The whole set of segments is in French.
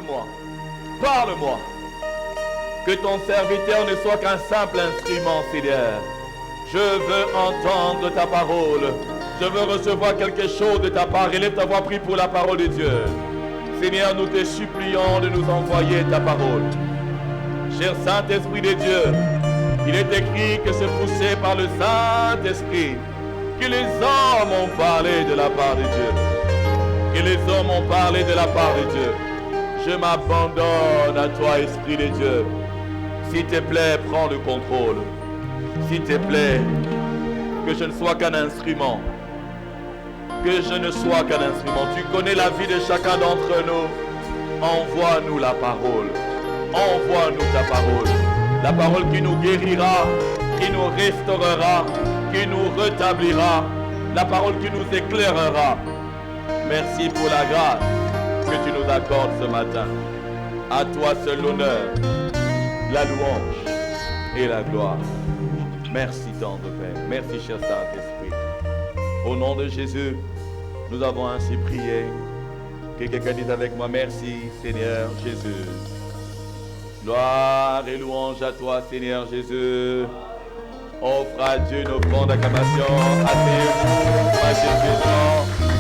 parle-moi. Parle-moi. Que ton serviteur ne soit qu'un simple instrument, Seigneur. Je veux entendre ta parole. Je veux recevoir quelque chose de ta part. Élève ta voix, prie pour la parole de Dieu. Seigneur, nous te supplions de nous envoyer ta parole. Cher Saint-Esprit de Dieu, il est écrit que c'est poussé par le Saint-Esprit que les hommes ont parlé de la part de Dieu. Que les hommes ont parlé de la part de Dieu. Je m'abandonne à toi, Esprit de Dieu. S'il te plaît, prends le contrôle. S'il te plaît, que je ne sois qu'un instrument. Que je ne sois qu'un instrument. Tu connais la vie de chacun d'entre nous. Envoie-nous la parole. Envoie-nous ta parole. La parole qui nous guérira, qui nous restaurera, qui nous rétablira. La parole qui nous éclairera. Merci pour la grâce que tu nous accordes ce matin. À toi seul l'honneur, la louange et la gloire. Merci tendre Père. Merci cher Saint-Esprit. Au nom de Jésus, nous avons ainsi prié. Que quelqu'un dise avec moi, merci Seigneur Jésus. Gloire et louange à toi Seigneur Jésus. Offre à Dieu nos offrandes d'acclamation. Asseyez-vous, Jésus.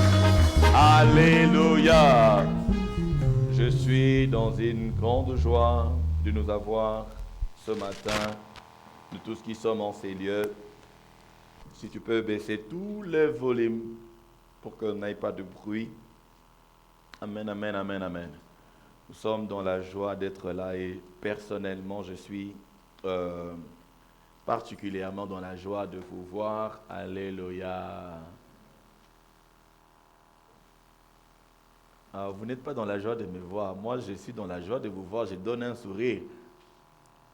Alléluia. Je suis dans une grande joie de nous avoir ce matin, de tous qui sommes en ces lieux. Si tu peux baisser tous les volumes pour qu'on n'ait pas de bruit. Amen, amen, amen, amen. Nous sommes dans la joie d'être là et personnellement, je suis particulièrement dans la joie de vous voir. Alléluia. Alors, vous n'êtes pas dans la joie de me voir. Moi, je suis dans la joie de vous voir. Je donne un sourire.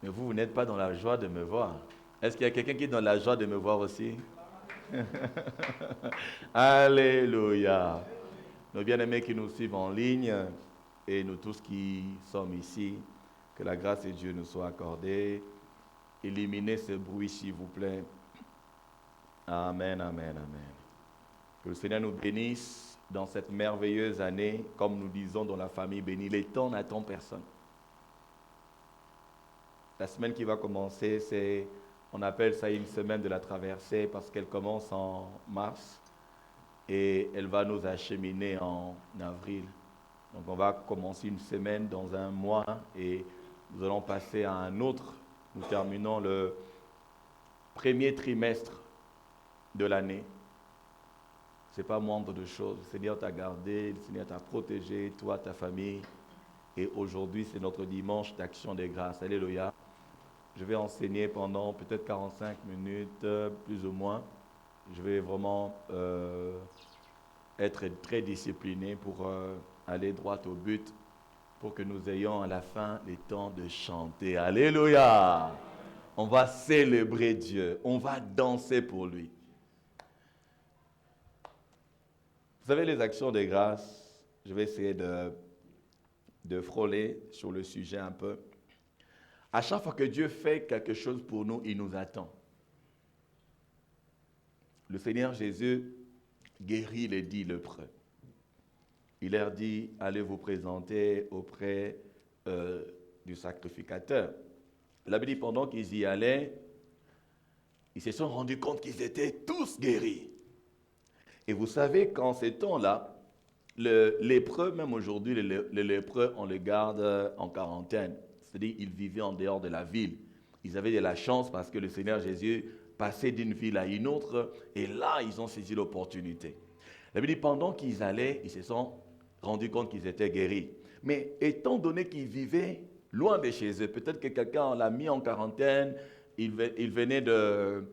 Mais vous n'êtes pas dans la joie de me voir. Est-ce qu'il y a quelqu'un qui est dans la joie de me voir aussi? Alléluia. Nos bien-aimés qui nous suivent en ligne et nous tous qui sommes ici, que la grâce de Dieu nous soit accordée. Éliminez ce bruit, s'il vous plaît. Amen, amen, amen. Que le Seigneur nous bénisse dans cette merveilleuse année, comme nous disons dans la famille bénie. Les temps n'attendent personne. La semaine qui va commencer, on appelle ça une semaine de la traversée parce qu'elle commence en mars et elle va nous acheminer en avril. Donc on va commencer une semaine dans un mois et nous allons passer à un autre. Nous terminons le premier trimestre de l'année. Ce n'est pas moindre de choses. Le Seigneur t'a gardé, le Seigneur t'a protégé, toi, ta famille. Et aujourd'hui, c'est notre dimanche d'action des grâces. Alléluia. Je vais enseigner pendant peut-être 45 minutes, plus ou moins. Je vais vraiment être très discipliné pour aller droit au but, pour que nous ayons à la fin les temps de chanter. Alléluia! On va célébrer Dieu, on va danser pour lui. Vous savez, les actions des grâces, je vais essayer de frôler sur le sujet un peu. À chaque fois que Dieu fait quelque chose pour nous, il nous attend. Le Seigneur Jésus guérit les 10 lépreux. Il leur dit, allez vous présenter auprès du sacrificateur. La Bible dit, pendant qu'ils y allaient, ils se sont rendus compte qu'ils étaient tous guéris. Et vous savez qu'en ces temps-là, le lépreux, même aujourd'hui, les lépreux, on les garde en quarantaine. C'est-à-dire qu'ils vivaient en dehors de la ville. Ils avaient de la chance parce que le Seigneur Jésus passait d'une ville à une autre. Et là, ils ont saisi l'opportunité. La Bible dit, pendant qu'ils allaient, ils se sont rendus compte qu'ils étaient guéris. Mais étant donné qu'ils vivaient loin de chez eux, peut-être que quelqu'un l'a mis en quarantaine, il venait de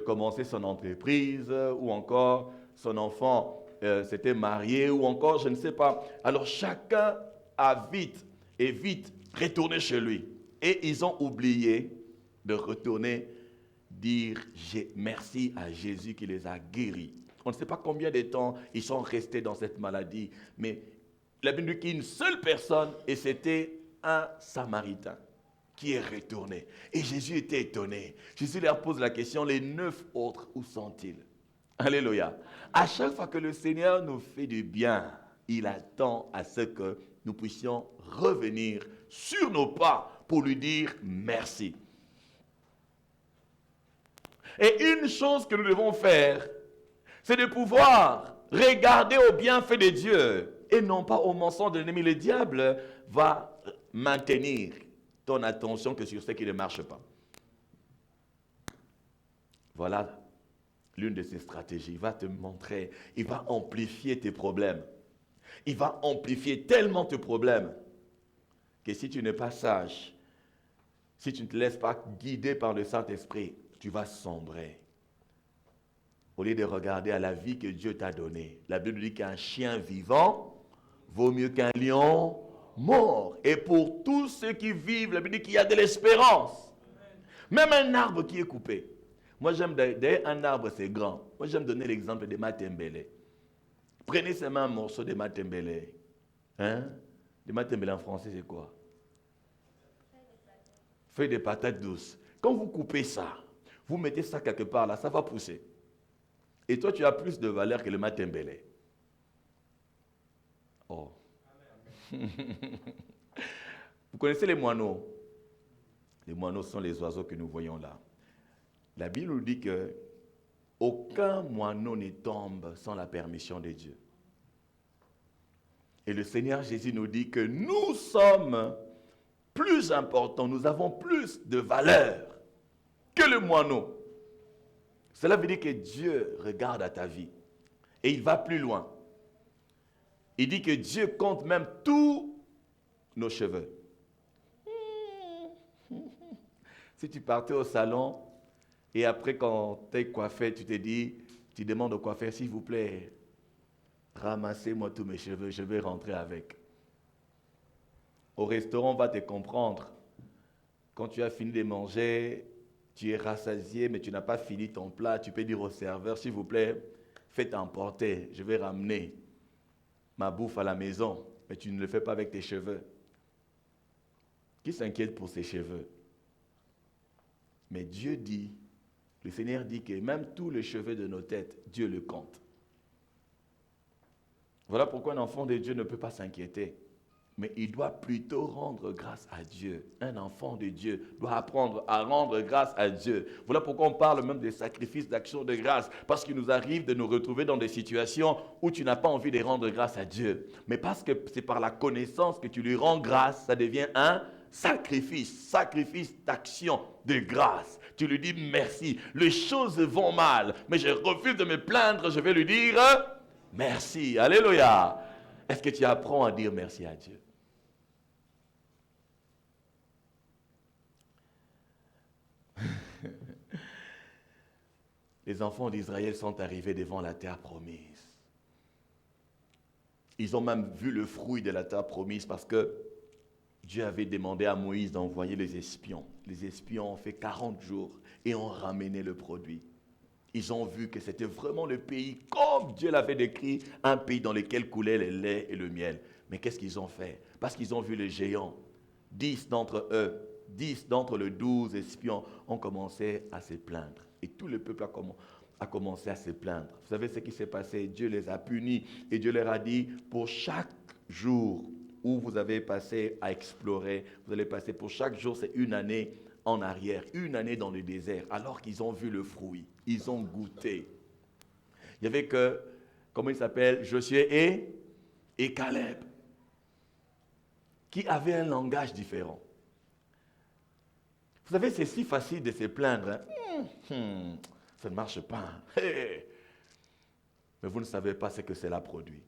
commencer son entreprise, ou encore son enfant s'était marié, ou encore, je ne sais pas. Alors chacun a vite retourné chez lui. Et ils ont oublié de retourner dire merci à Jésus qui les a guéris. On ne sait pas combien de temps ils sont restés dans cette maladie, mais la Bible dit qu'une seule personne, et c'était un Samaritain qui est retourné. Et Jésus était étonné. Jésus leur pose la question, les 9 autres, où sont-ils? Alléluia. À chaque fois que le Seigneur nous fait du bien, il attend à ce que nous puissions revenir sur nos pas pour lui dire merci. Et une chose que nous devons faire, c'est de pouvoir regarder au bienfait de Dieu et non pas au mensonge de l'ennemi. Le diable va maintenir ton attention que sur ce qui ne marche pas. Voilà l'une de ses stratégies. Il va te montrer, il va amplifier tes problèmes. Il va amplifier tellement tes problèmes que si tu n'es pas sage, si tu ne te laisses pas guider par le Saint-Esprit, tu vas sombrer. Au lieu de regarder à la vie que Dieu t'a donnée, la Bible dit qu'un chien vivant vaut mieux qu'un lion mort. Et pour tous ceux qui vivent, la Bible dit qu'il y a de l'espérance. Même un arbre qui est coupé. Moi, j'aime, d'ailleurs, un arbre, c'est grand. Moi, j'aime donner l'exemple des matembele. Prenez seulement un morceau de matembele. Hein? Les matembele en français, c'est quoi? Feuilles de patates douces. Quand vous coupez ça, vous mettez ça quelque part là, ça va pousser. Et toi, tu as plus de valeur que le matembele. Oh. Vous connaissez les moineaux? Les moineaux sont les oiseaux que nous voyons là. La Bible nous dit que aucun moineau ne tombe sans la permission de Dieu. Et le Seigneur Jésus nous dit que nous sommes plus importants, nous avons plus de valeur que le moineau. Cela veut dire que Dieu regarde à ta vie et il va plus loin. Il dit que Dieu compte même tous nos cheveux. Si tu partais au salon et après quand tu es coiffé, tu te dis, tu demandes au coiffeur, s'il vous plaît, ramassez-moi tous mes cheveux, je vais rentrer avec. Au restaurant, on va te comprendre. Quand tu as fini de manger, tu es rassasié, mais tu n'as pas fini ton plat, tu peux dire au serveur, s'il vous plaît, faites emporter, je vais ramener ma bouffe à la maison, mais tu ne le fais pas avec tes cheveux. Qui s'inquiète pour ses cheveux? Mais Dieu dit, le Seigneur dit que même tous les cheveux de nos têtes, Dieu le compte. Voilà pourquoi un enfant de Dieu ne peut pas s'inquiéter. Mais il doit plutôt rendre grâce à Dieu. Un enfant de Dieu doit apprendre à rendre grâce à Dieu. Voilà pourquoi on parle même des sacrifices d'action de grâce. Parce qu'il nous arrive de nous retrouver dans des situations où tu n'as pas envie de rendre grâce à Dieu. Mais parce que c'est par la connaissance que tu lui rends grâce, ça devient un sacrifice d'action de grâce. Tu lui dis merci. Les choses vont mal, mais je refuse de me plaindre, je vais lui dire merci. Alléluia. Est-ce que tu apprends à dire merci à Dieu? Les enfants d'Israël sont arrivés devant la terre promise. Ils ont même vu le fruit de la terre promise parce que Dieu avait demandé à Moïse d'envoyer les espions. Les espions ont fait 40 jours et ont ramené le produit. Ils ont vu que c'était vraiment le pays comme Dieu l'avait décrit, un pays dans lequel coulait le lait et le miel. Mais qu'est-ce qu'ils ont fait? Parce qu'ils ont vu les géants. 10 d'entre eux, 10 d'entre les 12 espions ont commencé à se plaindre. Et tout le peuple a commencé à se plaindre. Vous savez ce qui s'est passé? Dieu les a punis et Dieu leur a dit, pour chaque jour où vous avez passé à explorer, vous allez passer pour chaque jour, c'est une année en arrière, une année dans le désert, alors qu'ils ont vu le fruit, ils ont goûté. Il y avait que, comment il s'appelle, Josué et Caleb, qui avaient un langage différent. Vous savez, c'est si facile de se plaindre. Hein? Ça ne marche pas. Hey. Mais vous ne savez pas ce que cela produit.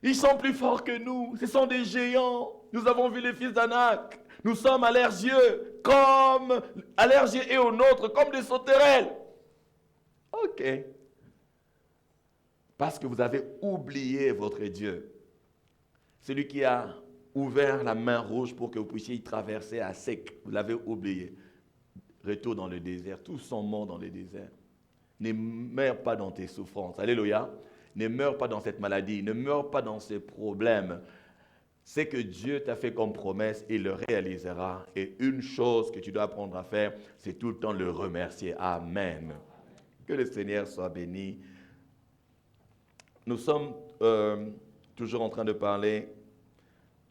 Ils sont plus forts que nous. Ce sont des géants. Nous avons vu les fils d'Anak. Nous sommes à leurs yeux, comme à leurs yeux et aux nôtres, comme des sauterelles. Ok. Parce que vous avez oublié votre Dieu. Celui qui a ouvert la main rouge pour que vous puissiez y traverser à sec. Vous l'avez oublié. Retour dans le désert. Tous sont morts dans le désert. Ne meurs pas dans tes souffrances. Alléluia. Ne meurs pas dans cette maladie. Ne meurs pas dans ces problèmes. C'est que Dieu t'a fait comme promesse, il le réalisera. Et une chose que tu dois apprendre à faire, c'est tout le temps le remercier. Amen. Que le Seigneur soit béni. Nous sommes toujours en train de parler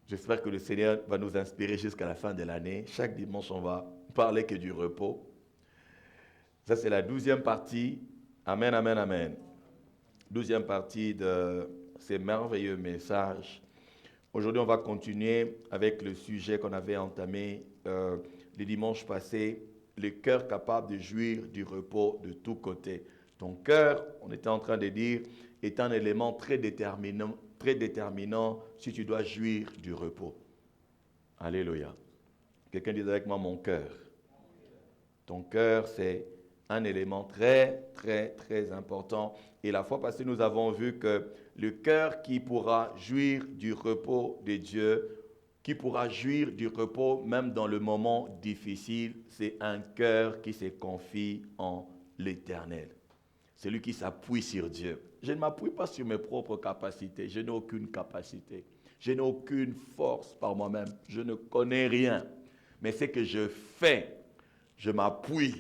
J'espère que le Seigneur va nous inspirer jusqu'à la fin de l'année. Chaque dimanche, on va parler que du repos. Ça, c'est la 12e partie. Amen, amen, amen. 12e partie de ces merveilleux messages. Aujourd'hui, on va continuer avec le sujet qu'on avait entamé les dimanches passés, le cœur capable de jouir du repos de tous côtés. Ton cœur, on était en train de dire, est un élément très déterminant si tu dois jouir du repos. Alléluia. Quelqu'un dit avec moi, mon cœur. Ton cœur, c'est un élément très, très, très important. Et la fois passée, nous avons vu que le cœur qui pourra jouir du repos de Dieu, qui pourra jouir du repos même dans le moment difficile, c'est un cœur qui se confie en l'Éternel. C'est lui qui s'appuie sur Dieu. Je ne m'appuie pas sur mes propres capacités. Je n'ai aucune capacité. Je n'ai aucune force par moi-même. Je ne connais rien. Mais ce que je fais, je m'appuie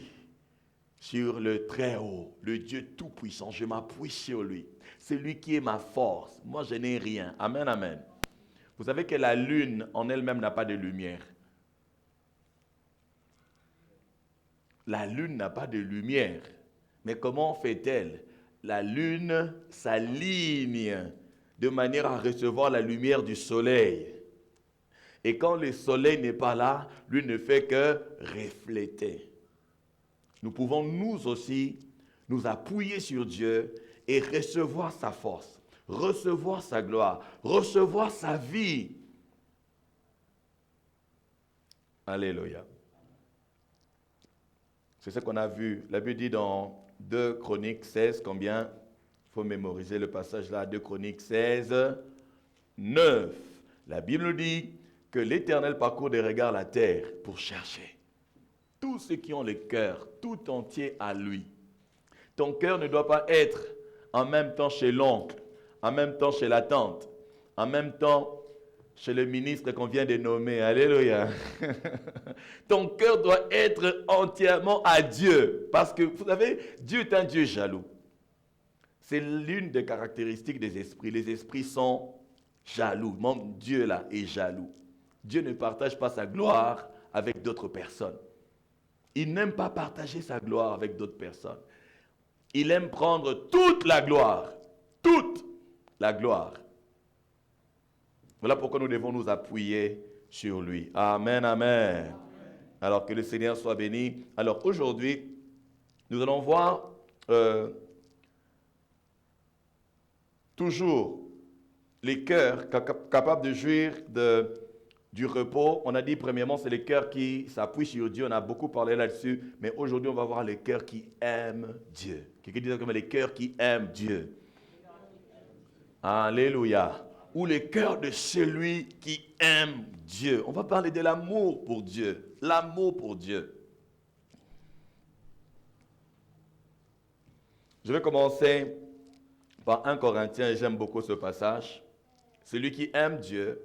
sur le Très-Haut, le Dieu Tout-Puissant. Je m'appuie sur lui. C'est lui qui est ma force. Moi, je n'ai rien. Amen, amen. Vous savez que la lune en elle-même n'a pas de lumière. La lune n'a pas de lumière. Mais comment fait-elle? La lune s'aligne de manière à recevoir la lumière du soleil. Et quand le soleil n'est pas là, lui ne fait que refléter. Nous pouvons nous aussi nous appuyer sur Dieu et recevoir sa force, recevoir sa gloire, recevoir sa vie. Alléluia. C'est ce qu'on a vu. La Bible dit dans 2 Chroniques 16, combien? Il faut mémoriser le passage là, 2 Chroniques 16, 9. La Bible dit que l'Éternel parcourt des regards la terre pour chercher tous ceux qui ont le cœur tout entier à lui. Ton cœur ne doit pas être en même temps chez l'oncle, en même temps chez la tante, en même temps chez le ministre qu'on vient de nommer. Alléluia. Ton cœur doit être entièrement à Dieu. Parce que, vous savez, Dieu est un Dieu jaloux. C'est l'une des caractéristiques des esprits. Les esprits sont jaloux. Mon Dieu là est jaloux. Dieu ne partage pas sa gloire avec d'autres personnes. Il n'aime pas partager sa gloire avec d'autres personnes. Il aime prendre toute la gloire. Toute la gloire. Voilà pourquoi nous devons nous appuyer sur lui. Amen, amen. Alors que le Seigneur soit béni. Alors aujourd'hui, nous allons voir toujours les cœurs capables de jouir du repos. On a dit premièrement, c'est les cœurs qui s'appuient sur Dieu. On a beaucoup parlé là-dessus. Mais aujourd'hui, on va voir les cœurs qui aiment Dieu. Quelqu'un dit comme les cœurs qui aiment Dieu. Alléluia. Ou le cœur de celui qui aime Dieu. On va parler de l'amour pour Dieu. L'amour pour Dieu. Je vais commencer par 1 Corinthiens, et j'aime beaucoup ce passage. Celui qui aime Dieu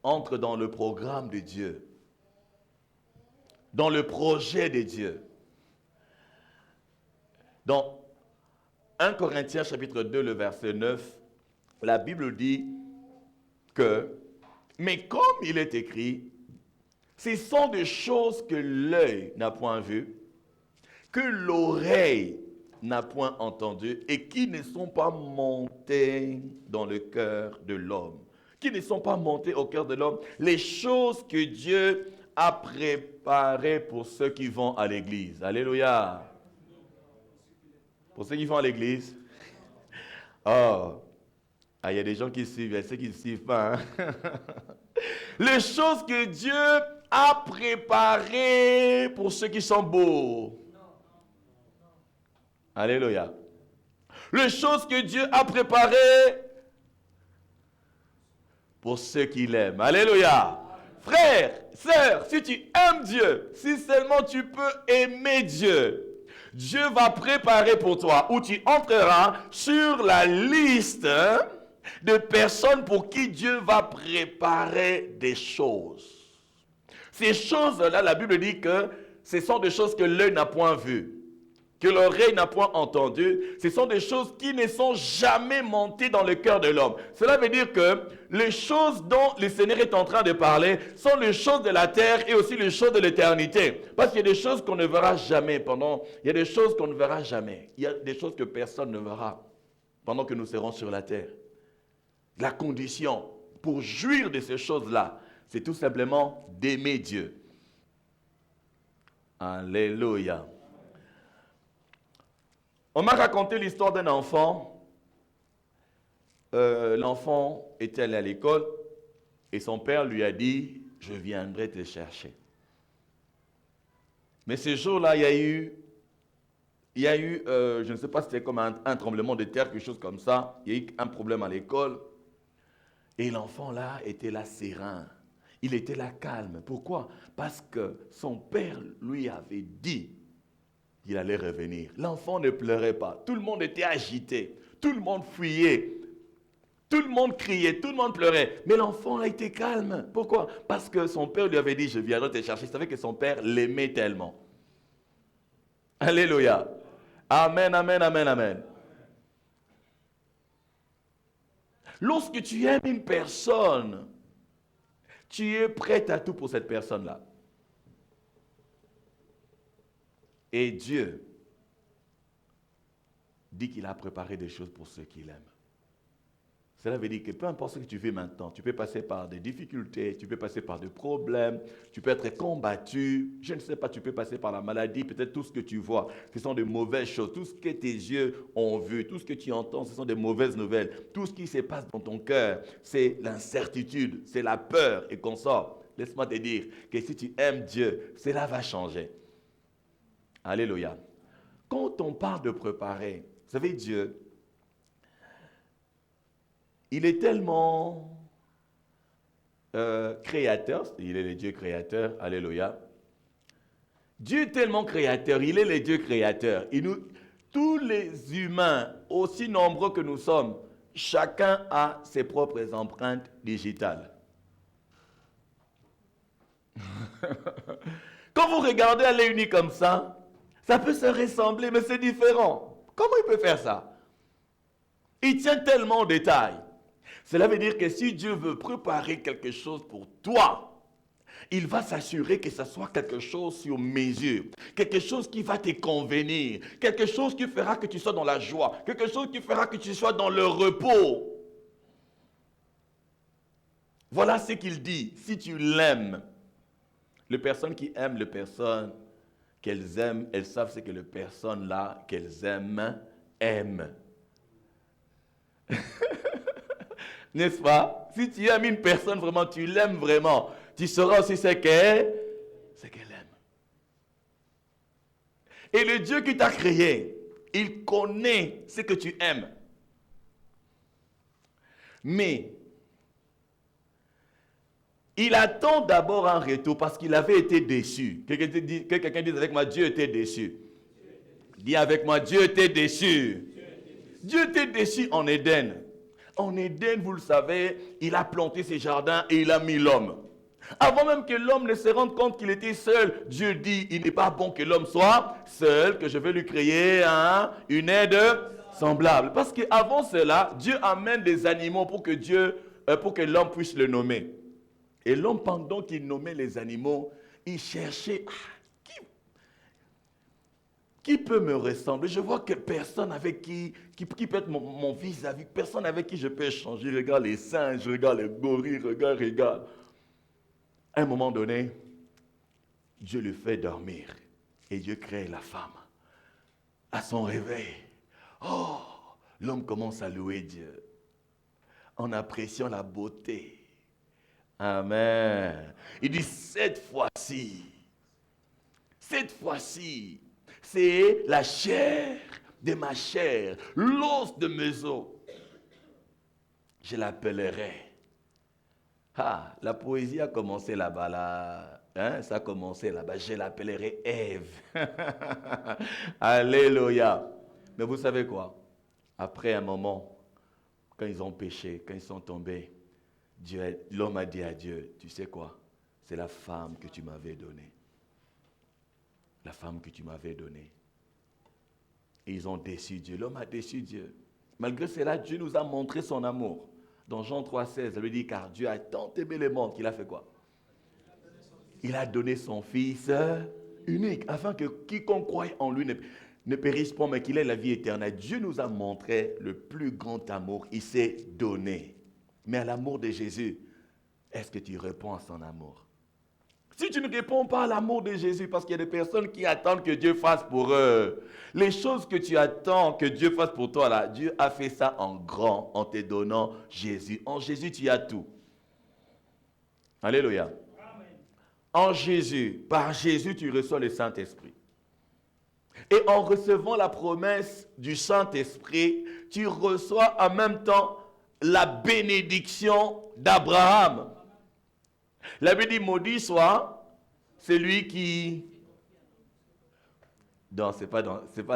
entre dans le programme de Dieu, dans le projet de Dieu. Dans 1 Corinthiens chapitre 2, le verset 9, la Bible dit que, mais comme il est écrit, ce sont des choses que l'œil n'a point vues, que l'oreille n'a point entendues et qui ne sont pas montées dans le cœur de l'homme. Qui ne sont pas montées au cœur de l'homme. Les choses que Dieu a préparées pour ceux qui vont à l'église. Alléluia. Pour ceux qui vont à l'église. Oh. Ah, il y a des gens qui suivent, il y a ceux qui ne suivent pas. Hein? Les choses que Dieu a préparées pour ceux qui sont beaux. Alléluia. Les choses que Dieu a préparées pour ceux qui l'aiment. Alléluia. Frère, sœur, si tu aimes Dieu, si seulement tu peux aimer Dieu, Dieu va préparer pour toi, où tu entreras sur la liste de personnes pour qui Dieu va préparer des choses. Ces choses-là, la Bible dit que ce sont des choses que l'œil n'a point vues. que l'oreille n'a point entendu, ce sont des choses qui ne sont jamais montées dans le cœur de l'homme. Cela veut dire que les choses dont le Seigneur est en train de parler sont les choses de la terre et aussi les choses de l'éternité. Parce qu'il y a des choses qu'on ne verra jamais il y a des choses qu'on ne verra jamais. Il y a des choses que personne ne verra pendant que nous serons sur la terre. La condition pour jouir de ces choses-là, c'est tout simplement d'aimer Dieu. Alléluia. On m'a raconté l'histoire d'un enfant. L'enfant était allé à l'école et son père lui a dit « Je viendrai te chercher ». Mais ce jour-là, il y a eu je ne sais pas si c'était comme un tremblement de terre, quelque chose comme ça. Il y a eu un problème à l'école. Et l'enfant là était là serein. Il était là calme. Pourquoi? Parce que son père lui avait dit qu'il allait revenir. L'enfant ne pleurait pas. Tout le monde était agité. Tout le monde fuyait. Tout le monde criait. Tout le monde pleurait. Mais l'enfant a été calme. Pourquoi? Parce que son père lui avait dit, je viendrai te chercher. Il savait que son père l'aimait tellement. Alléluia. Amen, amen, amen, amen. Lorsque tu aimes une personne, tu es prêt à tout pour cette personne-là. Et Dieu dit qu'il a préparé des choses pour ceux qu'il aime. Cela veut dire que peu importe ce que tu vis maintenant, tu peux passer par des difficultés, tu peux passer par des problèmes, tu peux être combattu, je ne sais pas, tu peux passer par la maladie, peut-être tout ce que tu vois, ce sont de mauvaises choses, tout ce que tes yeux ont vu, tout ce que tu entends, ce sont de mauvaises nouvelles, tout ce qui se passe dans ton cœur, c'est l'incertitude, c'est la peur et qu'on sort. Laisse-moi te dire que si tu aimes Dieu, cela va changer. Alléluia. Quand on parle de préparer, vous savez, Dieu, il est tellement créateur, il est le Dieu créateur, alléluia. Dieu est tellement créateur, il est le Dieu créateur. Tous les humains, aussi nombreux que nous sommes, chacun a ses propres empreintes digitales. Quand vous regardez à l'œil nu comme ça peut se ressembler, mais c'est différent. Comment il peut faire ça? Il tient tellement au détail. Cela veut dire que si Dieu veut préparer quelque chose pour toi, il va s'assurer que ce soit quelque chose sur mesure, quelque chose qui va te convenir, quelque chose qui fera que tu sois dans la joie, quelque chose qui fera que tu sois dans le repos. Voilà ce qu'il dit, si tu l'aimes. Les personnes qui aiment les personnes qu'elles aiment, elles savent ce que les personnes là qu'elles aiment. N'est-ce pas? Si tu aimes une personne vraiment, tu l'aimes vraiment, tu sauras aussi ce qu'elle aime. Et le Dieu qui t'a créé, il connaît ce que tu aimes. Mais il attend d'abord un retour parce qu'il avait été déçu. Que quelqu'un dise avec moi, Dieu était déçu. Dis avec moi, Dieu était déçu. Dieu était déçu en Éden. En Éden, vous le savez, il a planté ses jardins et il a mis l'homme. Avant même que l'homme ne se rende compte qu'il était seul, Dieu dit, il n'est pas bon que l'homme soit seul, que je vais lui créer une aide semblable. Parce qu'avant cela, Dieu amène des animaux pour que l'homme puisse le nommer. Et l'homme, pendant qu'il nommait les animaux, il cherchait... Qui peut me ressembler? Je vois que personne avec qui peut être mon vis-à-vis, personne avec qui je peux échanger. Regarde les singes, regarde les gorilles, regarde. À un moment donné, Dieu le fait dormir et Dieu crée la femme. À son réveil, l'homme commence à louer Dieu en appréciant la beauté. Amen. Il dit, cette fois-ci, c'est la chair de ma chair, l'os de mes os. Je l'appellerai. La poésie a commencé là-bas, là. Ça a commencé là-bas. Je l'appellerai Ève. Alléluia. Mais vous savez quoi? Après un moment, quand ils ont péché, quand ils sont tombés, l'homme a dit à Dieu, tu sais quoi? C'est la femme que tu m'avais donnée. La femme que tu m'avais donnée. Et ils ont déçu Dieu. L'homme a déçu Dieu. Malgré cela, Dieu nous a montré son amour. Dans Jean 3,16, il lui dit, car Dieu a tant aimé le monde qu'il a fait quoi? Il a donné son Fils unique, afin que quiconque croit en lui ne périsse pas, mais qu'il ait la vie éternelle. Dieu nous a montré le plus grand amour. Il s'est donné. Mais à l'amour de Jésus, est-ce que tu réponds à son amour? Si tu ne réponds pas à l'amour de Jésus, parce qu'il y a des personnes qui attendent que Dieu fasse pour eux, les choses que tu attends que Dieu fasse pour toi, là, Dieu a fait ça en grand, en te donnant Jésus. En Jésus, tu as tout. Alléluia. Amen. En Jésus, par Jésus, tu reçois le Saint-Esprit. Et en recevant la promesse du Saint-Esprit, tu reçois en même temps la bénédiction d'Abraham. La Bible dit, maudit soit celui qui... Non, c'est pas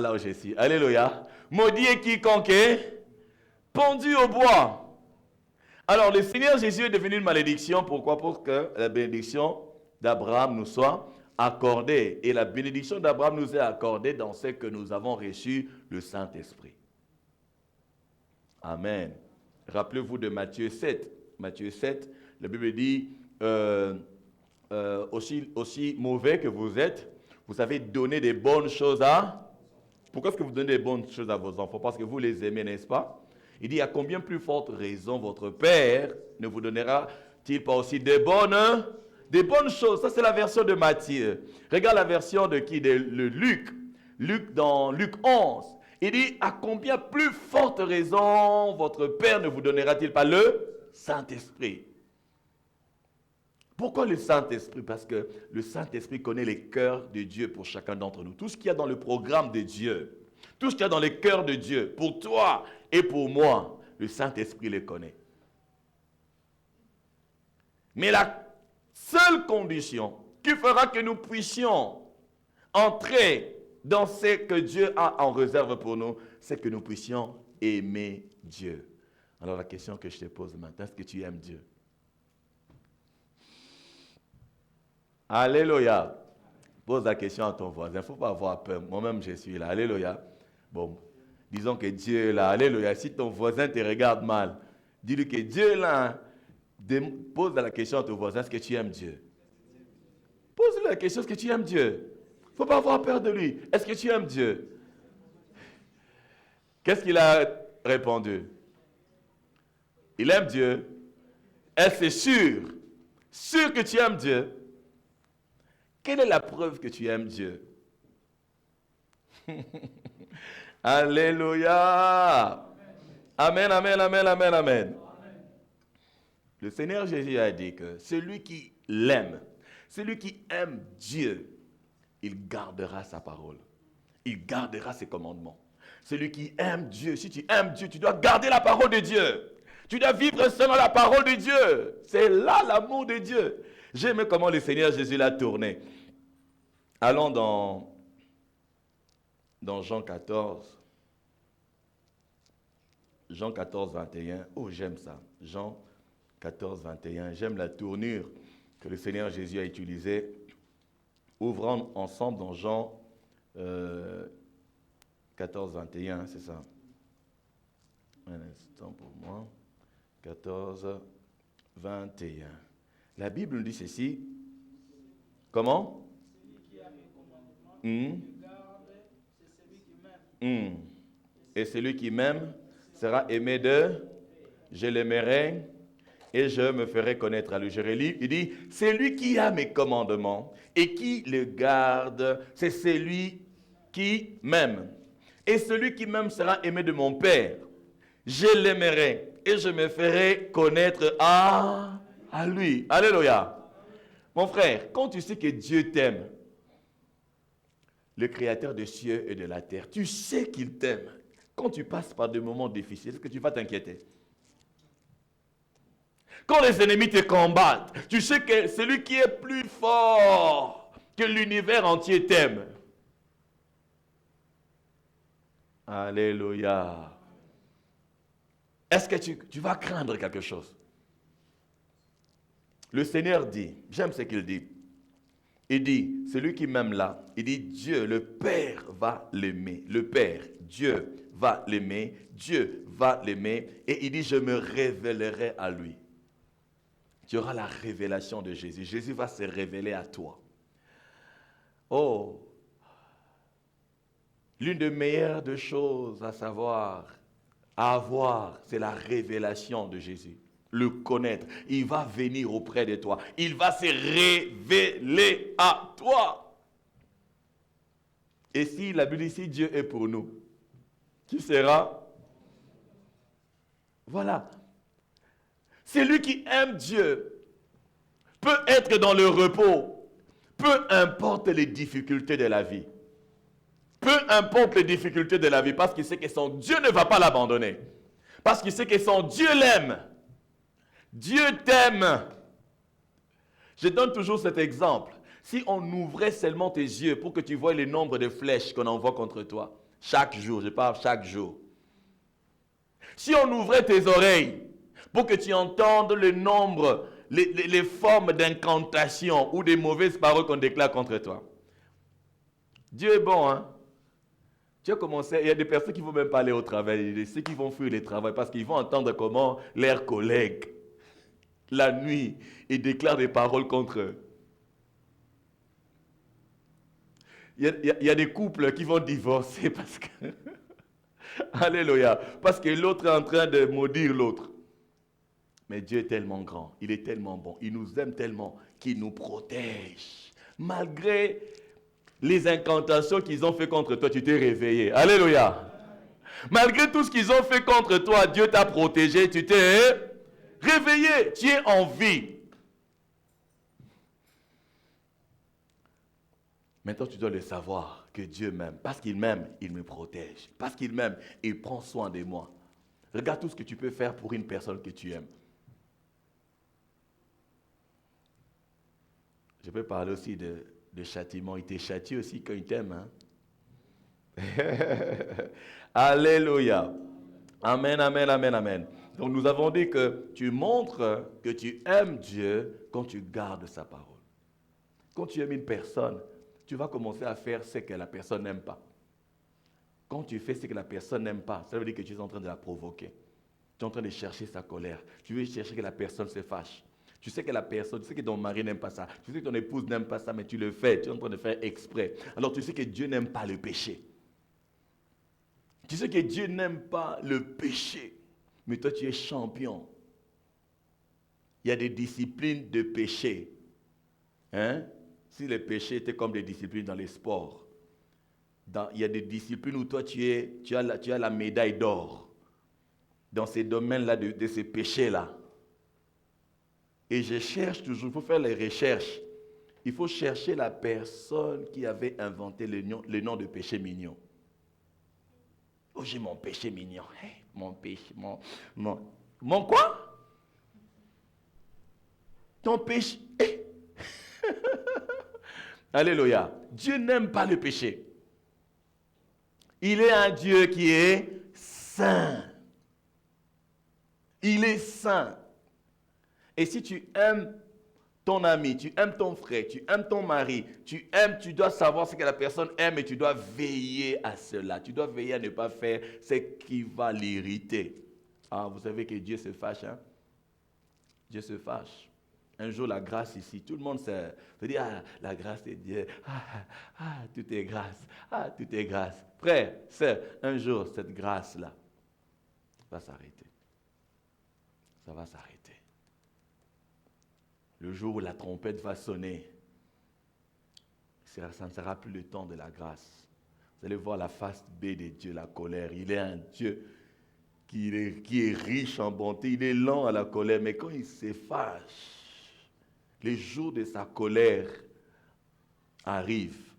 là où je suis. Alléluia. Maudit est quiconque est pendu au bois. Alors, le Seigneur Jésus est devenu une malédiction. Pourquoi? Pour que la bénédiction d'Abraham nous soit accordée. Et la bénédiction d'Abraham nous est accordée dans ce que nous avons reçu le Saint-Esprit. Amen. Rappelez-vous de Matthieu 7. Matthieu 7, la Bible dit... aussi mauvais que vous êtes, vous savez donner des bonnes choses à... Pourquoi est-ce que vous donnez des bonnes choses à vos enfants? Parce que vous les aimez, n'est-ce pas? Il dit, à combien plus forte raison votre Père ne vous donnera-t-il pas aussi des bonnes choses? Ça, c'est la version de Matthieu. Regarde la version de qui? De Luc. Dans Luc 11. Il dit, à combien plus forte raison votre Père ne vous donnera-t-il pas le Saint-Esprit? Pourquoi le Saint-Esprit? Parce que le Saint-Esprit connaît les cœurs de Dieu pour chacun d'entre nous. Tout ce qu'il y a dans le programme de Dieu, tout ce qu'il y a dans les cœurs de Dieu, pour toi et pour moi, le Saint-Esprit les connaît. Mais la seule condition qui fera que nous puissions entrer dans ce que Dieu a en réserve pour nous, c'est que nous puissions aimer Dieu. Alors la question que je te pose maintenant, est-ce que tu aimes Dieu? Alléluia. Pose la question à ton voisin. Il ne faut pas avoir peur. Moi-même, je suis là. Alléluia. Bon, disons que Dieu est là. Alléluia. Si ton voisin te regarde mal, dis-lui que Dieu est là. Pose la question à ton voisin. Est-ce que tu aimes Dieu? Pose-lui la question. Est-ce que tu aimes Dieu? Il ne faut pas avoir peur de lui. Est-ce que tu aimes Dieu? Qu'est-ce qu'il a répondu? Il aime Dieu. Est-ce sûr? Sûr que tu aimes Dieu? Quelle est la preuve que tu aimes Dieu? Alléluia. Amen, amen, amen, amen, amen. Le Seigneur Jésus a dit que celui qui l'aime, celui qui aime Dieu, il gardera sa parole. Il gardera ses commandements. Celui qui aime Dieu, si tu aimes Dieu, tu dois garder la parole de Dieu. Tu dois vivre selon la parole de Dieu. C'est là l'amour de Dieu. J'aime comment le Seigneur Jésus l'a tourné. Allons dans Jean 14. Jean 14, 21. Oh, j'aime ça. Jean 14, 21. J'aime la tournure que le Seigneur Jésus a utilisée. Ouvrons ensemble dans Jean 14, 21, c'est ça. Un instant pour moi. 14, 21. La Bible nous dit ceci. Comment? Celui qui a mes commandements, garde, c'est celui qui m'aime. Et celui qui m'aime sera aimé de, je l'aimerai et je me ferai connaître à lui. Je relis, il dit, celui qui a mes commandements et qui le garde, c'est celui qui m'aime. Et celui qui m'aime sera aimé de mon Père. Je l'aimerai et je me ferai connaître à lui. Alléluia. Mon frère, quand tu sais que Dieu t'aime, le créateur des cieux et de la terre, tu sais qu'il t'aime. Quand tu passes par des moments difficiles, est-ce que tu vas t'inquiéter? Quand les ennemis te combattent, tu sais que celui qui est plus fort que l'univers entier t'aime. Alléluia. Est-ce que tu vas craindre quelque chose? Le Seigneur dit, j'aime ce qu'il dit, Il dit, celui qui m'aime là, il dit, Dieu, le Père va l'aimer. Le Père, Dieu va l'aimer. Dieu va l'aimer. Et il dit, je me révélerai à lui. Tu auras la révélation de Jésus. Jésus va se révéler à toi. Oh, l'une des meilleures des choses à savoir, à avoir, c'est la révélation de Jésus. Le connaître. Il va venir auprès de toi. Il va se révéler à toi. Et si la Bible dit, si Dieu est pour nous, qui sera? Voilà. Celui qui aime Dieu peut être dans le repos, peu importe les difficultés de la vie. Peu importe les difficultés de la vie, parce qu'il sait que son Dieu ne va pas l'abandonner. Parce qu'il sait que son Dieu l'aime. Dieu t'aime. Je donne toujours cet exemple. Si on ouvrait seulement tes yeux pour que tu vois le nombre de flèches qu'on envoie contre toi, chaque jour, je parle chaque jour. Si on ouvrait tes oreilles pour que tu entendes le nombre, les formes d'incantation ou des mauvaises paroles qu'on déclare contre toi. Dieu est bon, hein? Tu as commencé, il y a des personnes qui ne vont même pas aller au travail, ceux qui vont fuir le travail parce qu'ils vont entendre comment leurs collègues, la nuit, ils déclarent des paroles contre eux. Il y a des couples qui vont divorcer parce que... Alléluia. Parce que l'autre est en train de maudire l'autre. Mais Dieu est tellement grand, il est tellement bon, il nous aime tellement qu'il nous protège. Malgré les incantations qu'ils ont fait contre toi, tu t'es réveillé. Alléluia. Malgré tout ce qu'ils ont fait contre toi, Dieu t'a protégé, tu t'es réveillé, tu es en vie. Maintenant, tu dois le savoir que Dieu m'aime. Parce qu'il m'aime, il me protège. Parce qu'il m'aime, il prend soin de moi. Regarde tout ce que tu peux faire pour une personne que tu aimes. Je peux parler aussi de châtiment. Il te châtie aussi quand il t'aime. Hein? Alléluia. Amen, amen, amen, amen. Donc nous avons dit que tu montres que tu aimes Dieu quand tu gardes sa parole. Quand tu aimes une personne, tu vas commencer à faire ce que la personne n'aime pas. Quand tu fais ce que la personne n'aime pas, ça veut dire que tu es en train de la provoquer. Tu es en train de chercher sa colère. Tu veux chercher que la personne se fâche. Tu sais que la personne, tu sais que ton mari n'aime pas ça. Tu sais que ton épouse n'aime pas ça, mais tu le fais. Tu es en train de faire exprès. Alors tu sais que Dieu n'aime pas le péché. Tu sais que Dieu n'aime pas le péché. Mais toi, tu es champion. Il y a des disciplines de péché. Hein? Si les péchés étaient comme des disciplines dans les sports, il y a des disciplines où toi, tu as la médaille d'or. Dans ces domaines-là, de ces péchés-là. Et je cherche toujours, il faut faire les recherches. Il faut chercher la personne qui avait inventé le nom de péché mignon. Oh, j'ai mon péché mignon. Hey, mon péché, mon quoi? Ton péché. Hey. Alléluia. Dieu n'aime pas le péché. Il est un Dieu qui est saint. Il est saint. Et si tu aimes ton ami, tu aimes ton frère, tu aimes ton mari, tu dois savoir ce que la personne aime et tu dois veiller à cela. Tu dois veiller à ne pas faire ce qui va l'irriter. Ah, vous savez que Dieu se fâche, hein? Dieu se fâche. Un jour, la grâce ici, tout le monde se dit, ah, la grâce de Dieu, tout est grâce, tout est grâce. Frère, sœur, un jour, cette grâce-là va s'arrêter. Ça va s'arrêter. Le jour où la trompette va sonner, ça ne sera plus le temps de la grâce. Vous allez voir la face B de Dieu, la colère. Il est un Dieu qui est riche en bonté, il est lent à la colère, mais quand il se fâche, les jours de sa colère arrivent.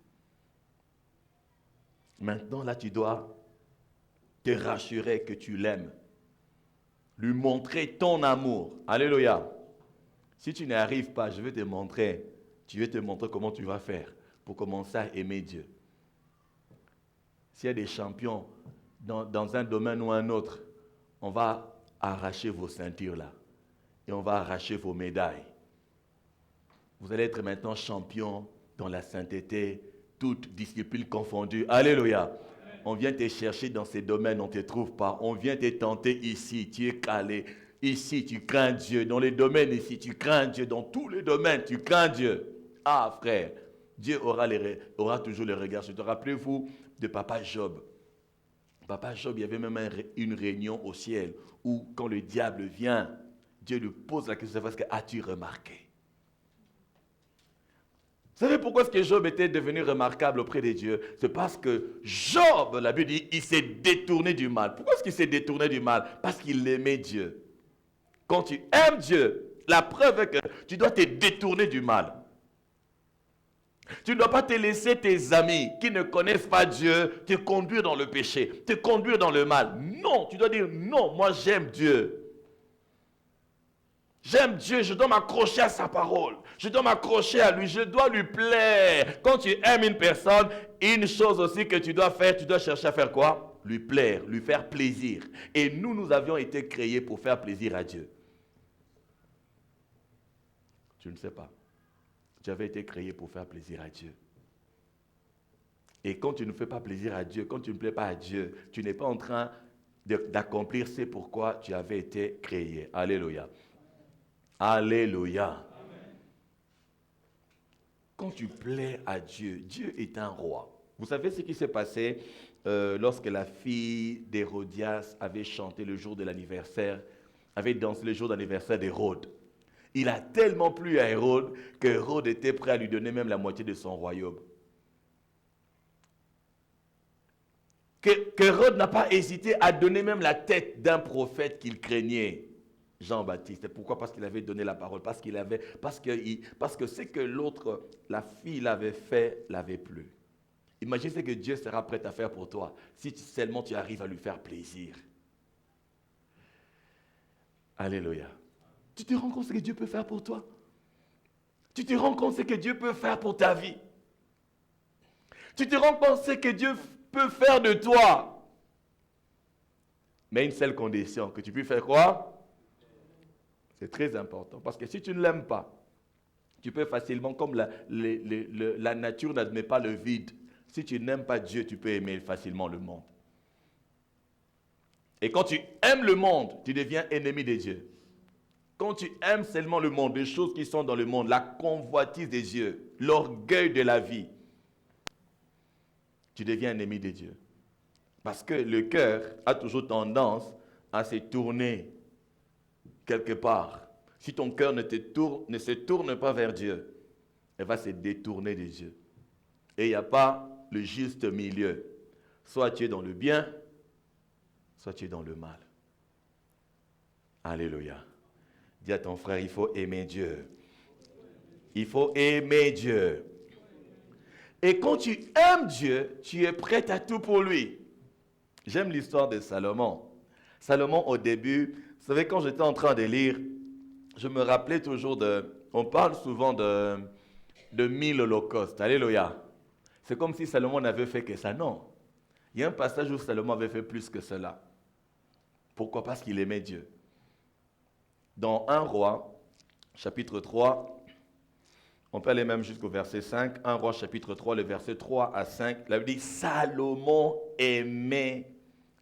Maintenant, là, tu dois te rassurer que tu l'aimes. Lui montrer ton amour. Alléluia. Si tu n'y arrives pas, je vais te montrer comment tu vas faire pour commencer à aimer Dieu. S'il y a des champions dans un domaine ou un autre, on va arracher vos ceintures là. Et on va arracher vos médailles. Vous allez être maintenant champion dans la sainteté, toute discipline confondue. Alléluia. On vient te chercher dans ces domaines, on ne te trouve pas. On vient te tenter ici, tu es calé. Ici, tu crains Dieu. Dans les domaines ici, tu crains Dieu. Dans tous les domaines, tu crains Dieu. Ah, frère, Dieu aura toujours le regard sur toi. Rappelez-vous de Papa Job. Papa Job, il y avait même une réunion au ciel où, quand le diable vient, Dieu lui pose la question, parce que as-tu remarqué? Vous savez pourquoi est-ce que Job était devenu remarquable auprès de Dieu? C'est parce que Job, la Bible dit, il s'est détourné du mal. Pourquoi est-ce qu'il s'est détourné du mal? Parce qu'il aimait Dieu. Quand tu aimes Dieu, la preuve est que tu dois te détourner du mal. Tu ne dois pas te laisser tes amis qui ne connaissent pas Dieu te conduire dans le péché, te conduire dans le mal. Non, tu dois dire non, moi j'aime Dieu. J'aime Dieu, je dois m'accrocher à sa parole. Je dois m'accrocher à lui, je dois lui plaire. Quand tu aimes une personne, une chose aussi que tu dois faire, tu dois chercher à faire quoi? Lui plaire, lui faire plaisir. Et nous avions été créés pour faire plaisir à Dieu. Tu ne sais pas. Tu avais été créé pour faire plaisir à Dieu. Et quand tu ne fais pas plaisir à Dieu, quand tu ne plais pas à Dieu, tu n'es pas en train d'accomplir ce pourquoi tu avais été créé. Alléluia. Alléluia. Amen. Quand tu plais à Dieu, Dieu est un roi. Vous savez ce qui s'est passé lorsque la fille d'Hérodias avait chanté le jour de l'anniversaire, avait dansé le jour d'anniversaire d'Hérode. Il a tellement plu à Hérode qu'Hérode était prêt à lui donner même la moitié de son royaume. Qu'Hérode n'a pas hésité à donner même la tête d'un prophète qu'il craignait. Jean-Baptiste. Pourquoi? Parce qu'il avait donné la parole, parce que ce que l'autre, la fille l'avait fait, l'avait plu. Imagine ce que Dieu sera prêt à faire pour toi, si seulement tu arrives à lui faire plaisir. Alléluia. Tu te rends compte ce que Dieu peut faire pour toi? Tu te rends compte ce que Dieu peut faire pour ta vie? Tu te rends compte ce que Dieu peut faire de toi? Mais une seule condition, que tu puisses faire quoi? C'est très important, parce que si tu ne l'aimes pas, tu peux facilement, comme la nature n'admet pas le vide, si tu n'aimes pas Dieu, tu peux aimer facilement le monde. Et quand tu aimes le monde, tu deviens ennemi de Dieu. Quand tu aimes seulement le monde, les choses qui sont dans le monde, la convoitise des yeux, l'orgueil de la vie, tu deviens ennemi de Dieu. Parce que le cœur a toujours tendance à se tourner quelque part. Si ton cœur ne se tourne pas vers Dieu, elle va se détourner de Dieu. Et il n'y a pas le juste milieu. Soit tu es dans le bien, soit tu es dans le mal. Alléluia. Dis à ton frère, il faut aimer Dieu. Il faut aimer Dieu. Et quand tu aimes Dieu, tu es prêt à tout pour lui. J'aime l'histoire de Salomon. Salomon, au début, vous savez, quand j'étais en train de lire, je me rappelais toujours on parle souvent de 1000 holocaustes. Alléluia. C'est comme si Salomon n'avait fait que ça. Non. Il y a un passage où Salomon avait fait plus que cela. Pourquoi? Parce qu'il aimait Dieu. Dans 1 Roi, chapitre 3, on peut aller même jusqu'au verset 5. 1 Roi, chapitre 3, le verset 3 à 5. La Bible dit, Salomon aimait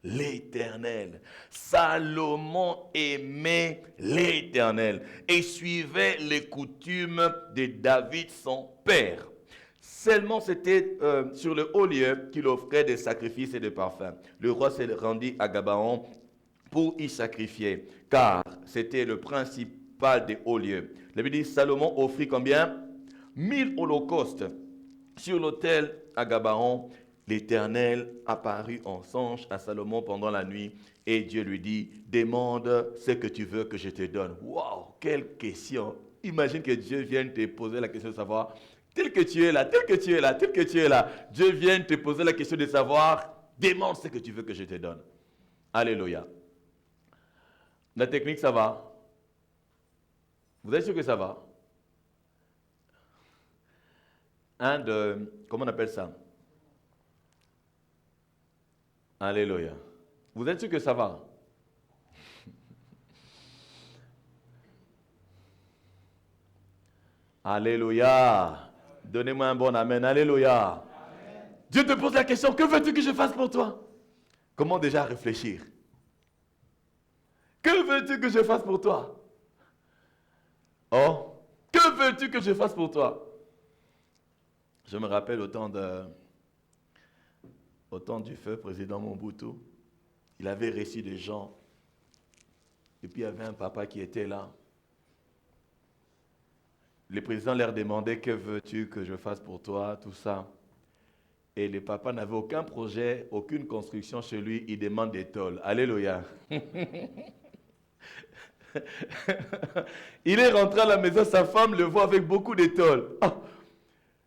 l'Éternel. Salomon aimait l'Éternel et suivait les coutumes de David son père. Seulement c'était sur le haut lieu qu'il offrait des sacrifices et des parfums. Le roi s'est rendu à Gabaon pour y sacrifier, car c'était le principal des hauts lieux. La Bible dit, Salomon offrit combien? 1000 holocaustes sur l'autel à Gabaon. L'Éternel apparut en songe à Salomon pendant la nuit et Dieu lui dit, demande ce que tu veux que je te donne. Waouh, quelle question! Imagine que Dieu vienne te poser la question de savoir, tel que tu es là, tel que tu es là, tel que tu es là, Dieu vient te poser la question de savoir, demande ce que tu veux que je te donne. Alléluia. La technique, ça va? Vous êtes sûr que ça va? Comment on appelle ça? Alléluia. Vous êtes sûr que ça va? Alléluia. Donnez-moi un bon amen. Alléluia. Amen. Dieu te pose la question, que veux-tu que je fasse pour toi? Comment déjà réfléchir? Que veux-tu que je fasse pour toi? Oh, que veux-tu que je fasse pour toi? Je me rappelle au temps du feu président Mobutu, il avait reçu des gens. Et puis il y avait un papa qui était là. Le président leur demandait, que veux-tu que je fasse pour toi, tout ça. Et le papa n'avait aucun projet, aucune construction chez lui, il demande des tôles. Alléluia. Il est rentré à la maison, sa femme le voit avec beaucoup de tôles. Ah,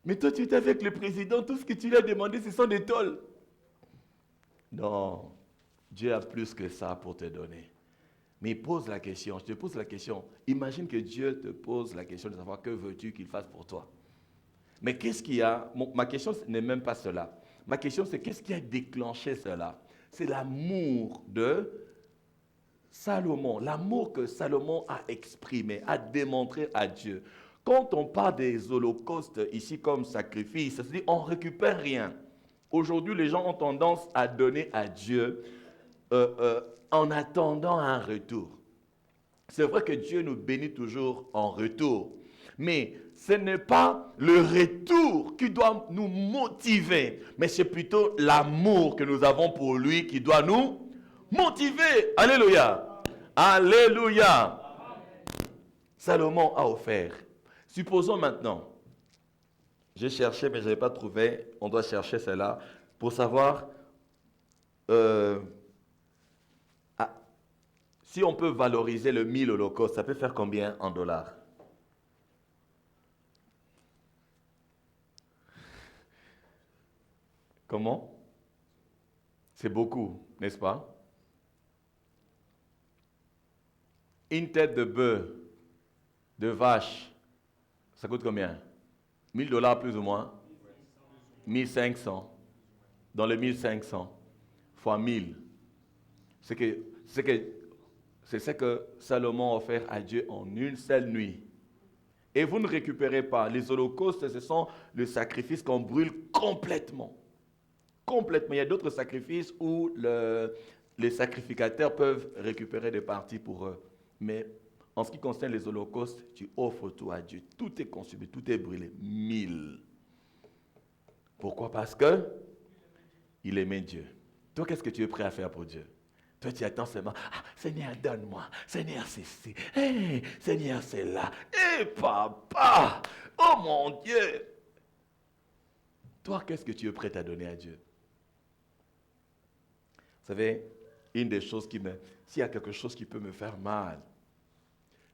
mais toi tu es avec le président, tout ce que tu lui as demandé, ce sont des tôles. Non, Dieu a plus que ça pour te donner. Mais il pose la question, je te pose la question. Imagine que Dieu te pose la question de savoir que veux-tu qu'il fasse pour toi. Mais qu'est-ce qu'il y a? Ma question n'est même pas cela. Ma question c'est qu'est-ce qui a déclenché cela? C'est l'amour de Salomon. L'amour que Salomon a exprimé, a démontré à Dieu. Quand on parle des holocaustes ici comme sacrifice, ça se dit on ne récupère rien. Aujourd'hui, les gens ont tendance à donner à Dieu en attendant un retour. C'est vrai que Dieu nous bénit toujours en retour, mais ce n'est pas le retour qui doit nous motiver, mais c'est plutôt l'amour que nous avons pour lui qui doit nous motiver. Alléluia. Alléluia. Salomon a offert. Supposons maintenant, j'ai cherché mais je n'ai pas trouvé, on doit chercher cela pour savoir si on peut valoriser le 1000 holocaustes, ça peut faire combien en dollars? Comment? C'est beaucoup, n'est-ce pas? Une tête de bœuf, de vache, ça coûte combien? 1000 dollars plus ou moins? 1500. Dans les 1500 fois 1000. C'est ce que Salomon a offert à Dieu en une seule nuit. Et vous ne récupérez pas. Les holocaustes, ce sont les sacrifices qu'on brûle complètement. Complètement. Il y a d'autres sacrifices où les sacrificateurs peuvent récupérer des parties pour eux. Mais en ce qui concerne les holocaustes, tu offres tout à Dieu. Tout est consumé, tout est brûlé. 1000. Pourquoi? Parce que il aimait Dieu. Toi, qu'est-ce que tu es prêt à faire pour Dieu? Toi, tu attends seulement, Seigneur, donne-moi. Seigneur, c'est ci. Hey, Seigneur, c'est là. Hey, papa. Oh, mon Dieu. Toi, qu'est-ce que tu es prêt à donner à Dieu? Vous savez, une des choses s'il y a quelque chose qui peut me faire mal,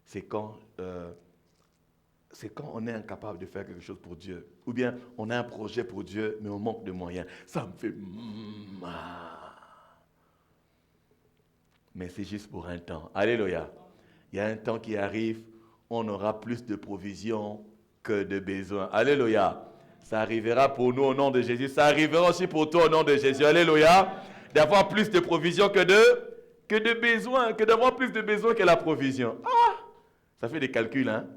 c'est quand on est incapable de faire quelque chose pour Dieu. Ou bien, on a un projet pour Dieu, mais on manque de moyens. Ça me fait mal. Mais c'est juste pour un temps. Alléluia. Il y a un temps qui arrive, on aura plus de provisions que de besoins. Alléluia. Ça arrivera pour nous au nom de Jésus. Ça arrivera aussi pour toi au nom de Jésus. Alléluia. D'avoir plus de provisions que de besoins. Que d'avoir plus de besoins que la provision. Ah! Ça fait des calculs, hein?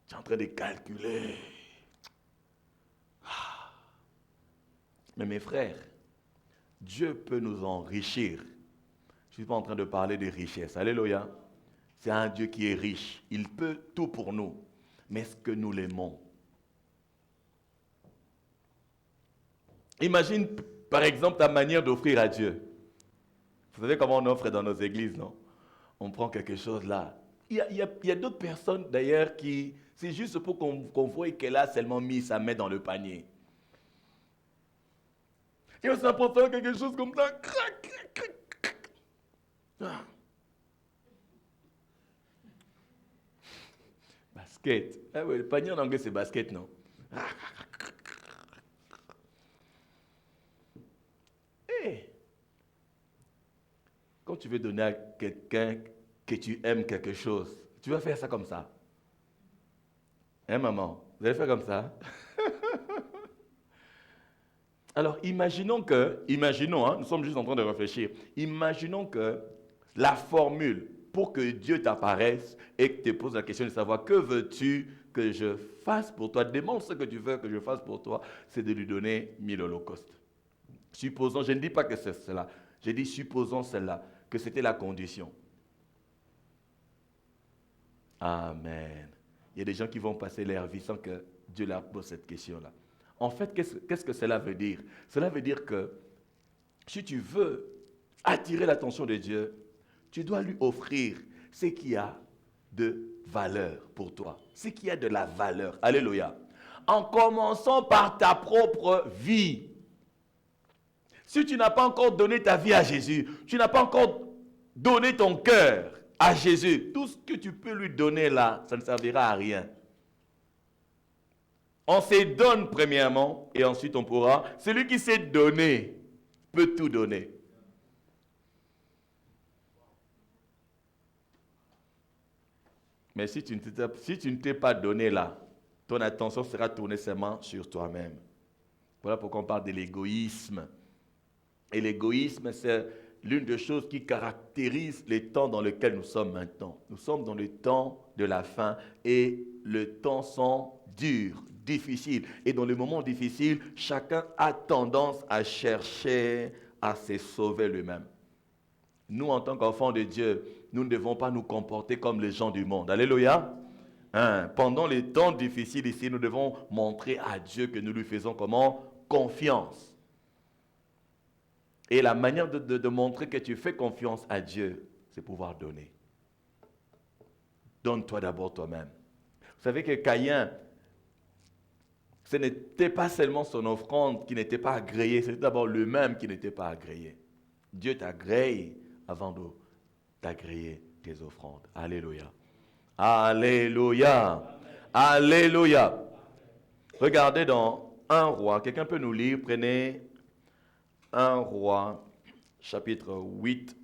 Tu es en train de calculer. Ah! Mais mes frères, Dieu peut nous enrichir. Je ne suis pas en train de parler de richesse. Alléluia. C'est un Dieu qui est riche. Il peut tout pour nous. Mais est-ce que nous l'aimons? Imagine, par exemple, ta manière d'offrir à Dieu. Vous savez comment on offre dans nos églises, non? On prend quelque chose là. Il y a d'autres personnes, d'ailleurs, qui... C'est juste pour qu'on voie qu'elle a seulement mis sa main dans le panier. Et on s'apprend faire quelque chose comme ça. Ah. Basket. Ah oui, le panier en anglais, c'est basket, non? Hey. Quand tu veux donner à quelqu'un que tu aimes quelque chose, tu vas faire ça comme ça. Hein, maman? Vous allez faire comme ça? Alors, imaginons, nous sommes juste en train de réfléchir, imaginons que la formule, pour que Dieu t'apparaisse et que te pose la question de savoir que veux-tu que je fasse pour toi. Demande ce que tu veux que je fasse pour toi, c'est de lui donner 1000 holocaustes. Supposons, je ne dis pas que c'est cela, je dis supposons cela, que c'était la condition. Amen. Il y a des gens qui vont passer leur vie sans que Dieu leur pose cette question-là. En fait, qu'est-ce que cela veut dire? Cela veut dire que si tu veux attirer l'attention de Dieu, tu dois lui offrir ce qui a de valeur pour toi, ce qui a de la valeur. Alléluia. En commençant par ta propre vie. Si tu n'as pas encore donné ta vie à Jésus, tu n'as pas encore donné ton cœur à Jésus, tout ce que tu peux lui donner là, ça ne servira à rien. On se donne premièrement et ensuite on pourra. Celui qui s'est donné peut tout donner. Mais si tu ne t'es pas donné là, ton attention sera tournée seulement sur toi-même. Voilà pourquoi on parle de l'égoïsme. Et l'égoïsme, c'est l'une des choses qui caractérise les temps dans lesquels nous sommes maintenant. Nous sommes dans le temps de la fin et le temps sont durs, difficiles. Et dans les moments difficiles, chacun a tendance à chercher à se sauver lui-même. Nous, en tant qu'enfants de Dieu, nous ne devons pas nous comporter comme les gens du monde. Alléluia. Pendant les temps difficiles ici, nous devons montrer à Dieu que nous lui faisons comment? Confiance. Et la manière de montrer que tu fais confiance à Dieu, c'est pouvoir donner. Donne-toi d'abord toi-même. Vous savez que Caïn, ce n'était pas seulement son offrande qui n'était pas agréée, c'était d'abord lui-même qui n'était pas agréé. Dieu t'agrée avant de t'agréer tes offrandes. Alléluia. Alléluia. Amen. Alléluia. Regardez dans 1 Roi, quelqu'un peut nous lire, prenez 1 Roi, chapitre 8,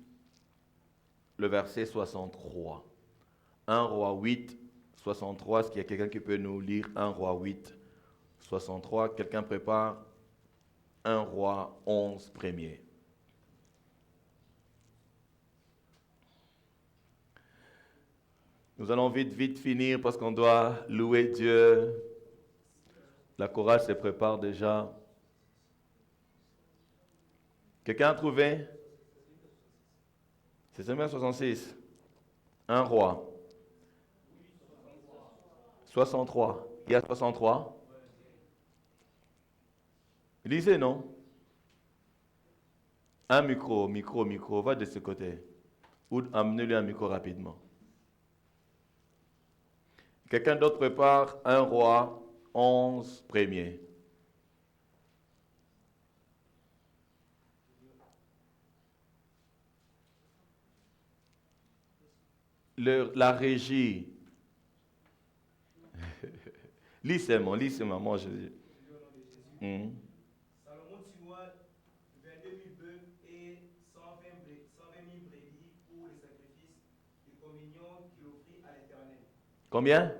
le verset 63. 1 Roi 8, 63, est-ce qu'il y a quelqu'un qui peut nous lire 1 Roi 8, 63? Quelqu'un prépare 1 Roi 11, premier. Nous allons vite finir parce qu'on doit louer Dieu. La chorale se prépare déjà. Quelqu'un a trouvé? C'est seulement 66. 1 Roi. 63. Il y a 63. Lisez, non? Un micro. Va de ce côté. Ou amenez-lui un micro rapidement. Quelqu'un d'autre prépare 1 Roi 11, premier. La régie. Lis seulement, moi je dis. Salomon tua 22 000 bœufs et 120 000 brebis pour les sacrifices de communion qu'il offrit à l'Éternel. Combien?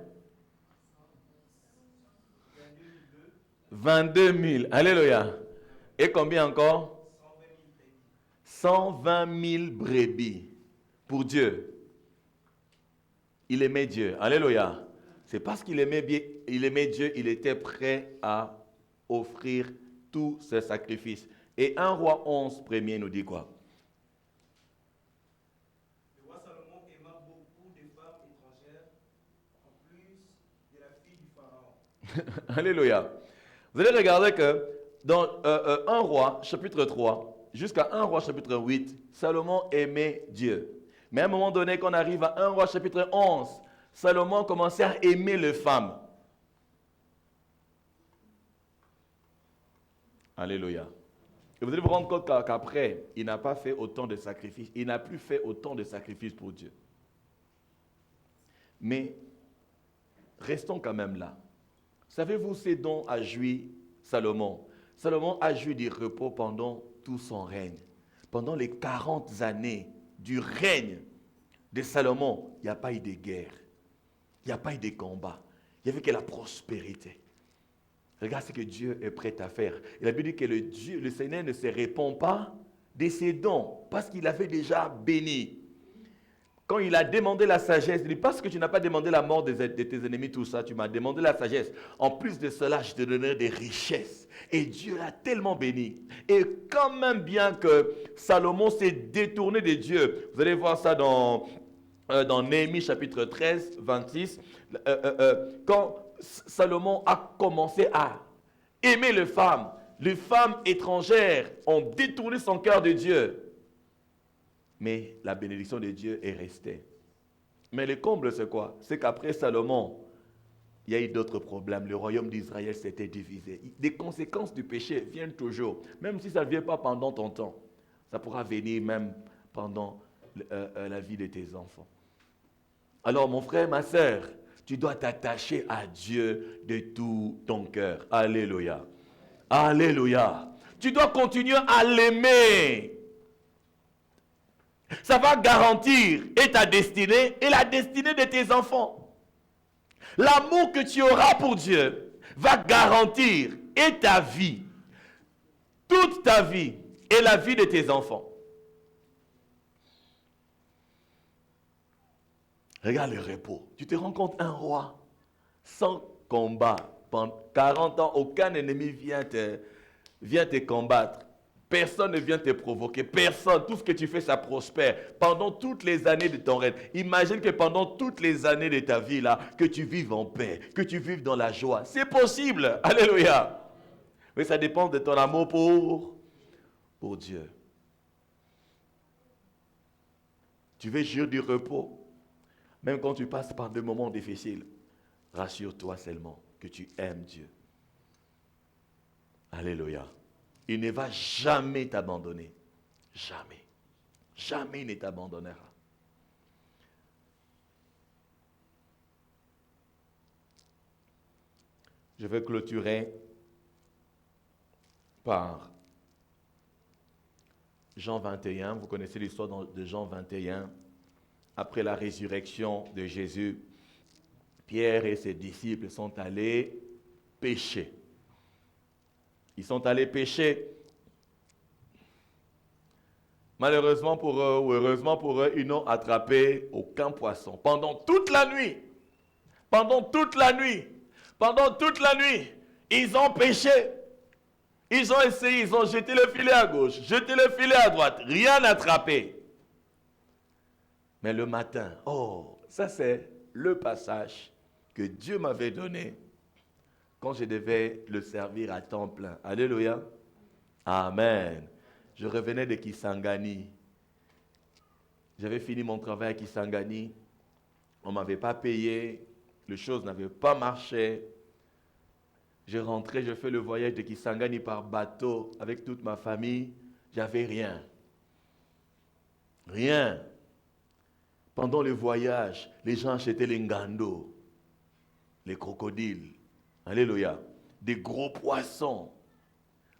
22 000. Alléluia. Et combien encore? 120 000 brebis pour Dieu. Il aimait Dieu. Alléluia. C'est parce qu'il aimait Dieu, il était prêt à offrir tous ses sacrifices. Et 1 Roi 11, premier nous dit quoi? Le roi Salomon aima beaucoup de femmes étrangères, en plus de la fille du Pharaon. Alléluia. Vous allez regarder que dans 1 Roi, chapitre 3, jusqu'à 1 Roi, chapitre 8, Salomon aimait Dieu. Mais à un moment donné, quand on arrive à 1 Roi, chapitre 11, Salomon commençait à aimer les femmes. Alléluia. Et vous allez vous rendre compte qu'après, il n'a pas fait autant de sacrifices. Il n'a plus fait autant de sacrifices pour Dieu. Mais, restons quand même là. Savez-vous ce dont a joui Salomon? Salomon a joui du repos pendant tout son règne. Pendant les 40 années du règne de Salomon, il n'y a pas eu de guerre. Il n'y a pas eu de combat. Il n'y avait que la prospérité. Regarde ce que Dieu est prêt à faire. Il a dit que le Seigneur ne se répand pas de ses dons parce qu'il avait déjà béni. Quand il a demandé la sagesse, il dit, parce que tu n'as pas demandé la mort de tes ennemis, tout ça, tu m'as demandé la sagesse. En plus de cela, je te donnerai des richesses. Et Dieu l'a tellement béni. Et quand même bien que Salomon s'est détourné de Dieu, vous allez voir ça dans Néhémie chapitre 13, 26, quand Salomon a commencé à aimer les femmes étrangères ont détourné son cœur de Dieu. Mais la bénédiction de Dieu est restée. Mais le comble, c'est quoi? C'est qu'après Salomon, il y a eu d'autres problèmes. Le royaume d'Israël s'était divisé. Des conséquences du péché viennent toujours. Même si ça ne vient pas pendant ton temps, ça pourra venir même pendant la vie de tes enfants. Alors mon frère, ma sœur, tu dois t'attacher à Dieu de tout ton cœur. Alléluia. Alléluia. Tu dois continuer à l'aimer. Ça va garantir et ta destinée et la destinée de tes enfants. L'amour que tu auras pour Dieu va garantir et ta vie, toute ta vie et la vie de tes enfants. Regarde le repos. Tu te rends compte, un roi sans combat, pendant 40 ans, aucun ennemi vient te combattre. Personne ne vient te provoquer, personne. Tout ce que tu fais, ça prospère. Pendant toutes les années de ton règne. Imagine que pendant toutes les années de ta vie, là, que tu vives en paix, que tu vives dans la joie. C'est possible. Alléluia. Mais ça dépend de ton amour pour Dieu. Tu veux jouir du repos. Même quand tu passes par des moments difficiles, rassure-toi seulement que tu aimes Dieu. Alléluia. Il ne va jamais t'abandonner. Jamais. Jamais il ne t'abandonnera. Je vais clôturer par Jean 21. Vous connaissez l'histoire de Jean 21. Après la résurrection de Jésus, Pierre et ses disciples sont allés pêcher. Ils sont allés pêcher. Malheureusement pour eux, ou heureusement pour eux, ils n'ont attrapé aucun poisson. Pendant toute la nuit, ils ont pêché. Ils ont essayé, ils ont jeté le filet à gauche, jeté le filet à droite, rien attrapé. Mais le matin, ça c'est le passage que Dieu m'avait donné quand je devais le servir à temps plein. Alléluia. Amen. Je revenais de Kisangani. J'avais fini mon travail à Kisangani. On ne m'avait pas payé. Les choses n'avaient pas marché. Je rentrais, je fais le voyage de Kisangani par bateau avec toute ma famille. J'avais rien. Rien. Pendant le voyage, les gens achetaient les ngando, les crocodiles. Alléluia. Des gros poissons.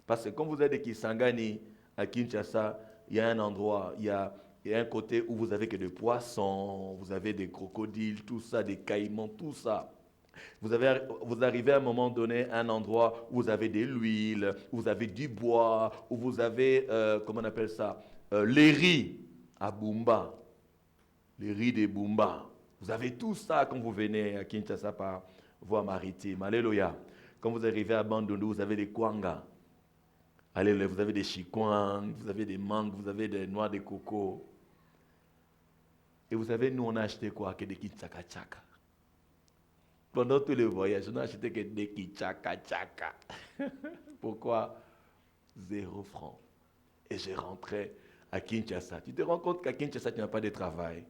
Parce que quand vous êtes de Kisangani, à Kinshasa, il y a un endroit, il y a un côté où vous avez que des poissons, vous avez des crocodiles, tout ça, des caïmans, tout ça. Vous arrivez à un moment donné à un endroit où vous avez de l'huile, où vous avez du bois, où vous avez, comment on appelle ça, les riz à Bumba. Les riz de Bumba. Vous avez tout ça quand vous venez à Kinshasa par voie maritime. Alléluia. Quand vous arrivez à Bandundu, vous avez des kwanga. Alléluia. Vous avez des chikwang, vous avez des mangues, vous avez des noix de coco. Et vous savez, nous on a acheté quoi? Que des kitchaka-chaka. Pendant tous les voyages, on n'a acheté que des kitchaka-chaka. Pourquoi? 0 francs. Et je rentrais à Kinshasa. Tu te rends compte qu'à Kinshasa, tu n'as pas de travail.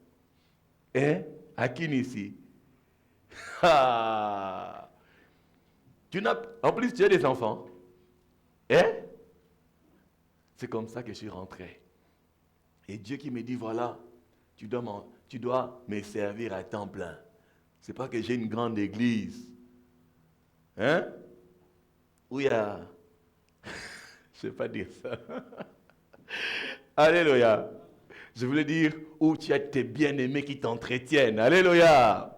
Hein? À Kinshasa. En plus, tu as des enfants. Hein? C'est comme ça que je suis rentré. Et Dieu qui me dit, voilà, tu dois me servir à temps plein. C'est pas que j'ai une grande église. Hein? Où il y a... je ne vais pas dire ça. Alléluia. Je voulais dire où tu as tes bien-aimés qui t'entretiennent. Alléluia.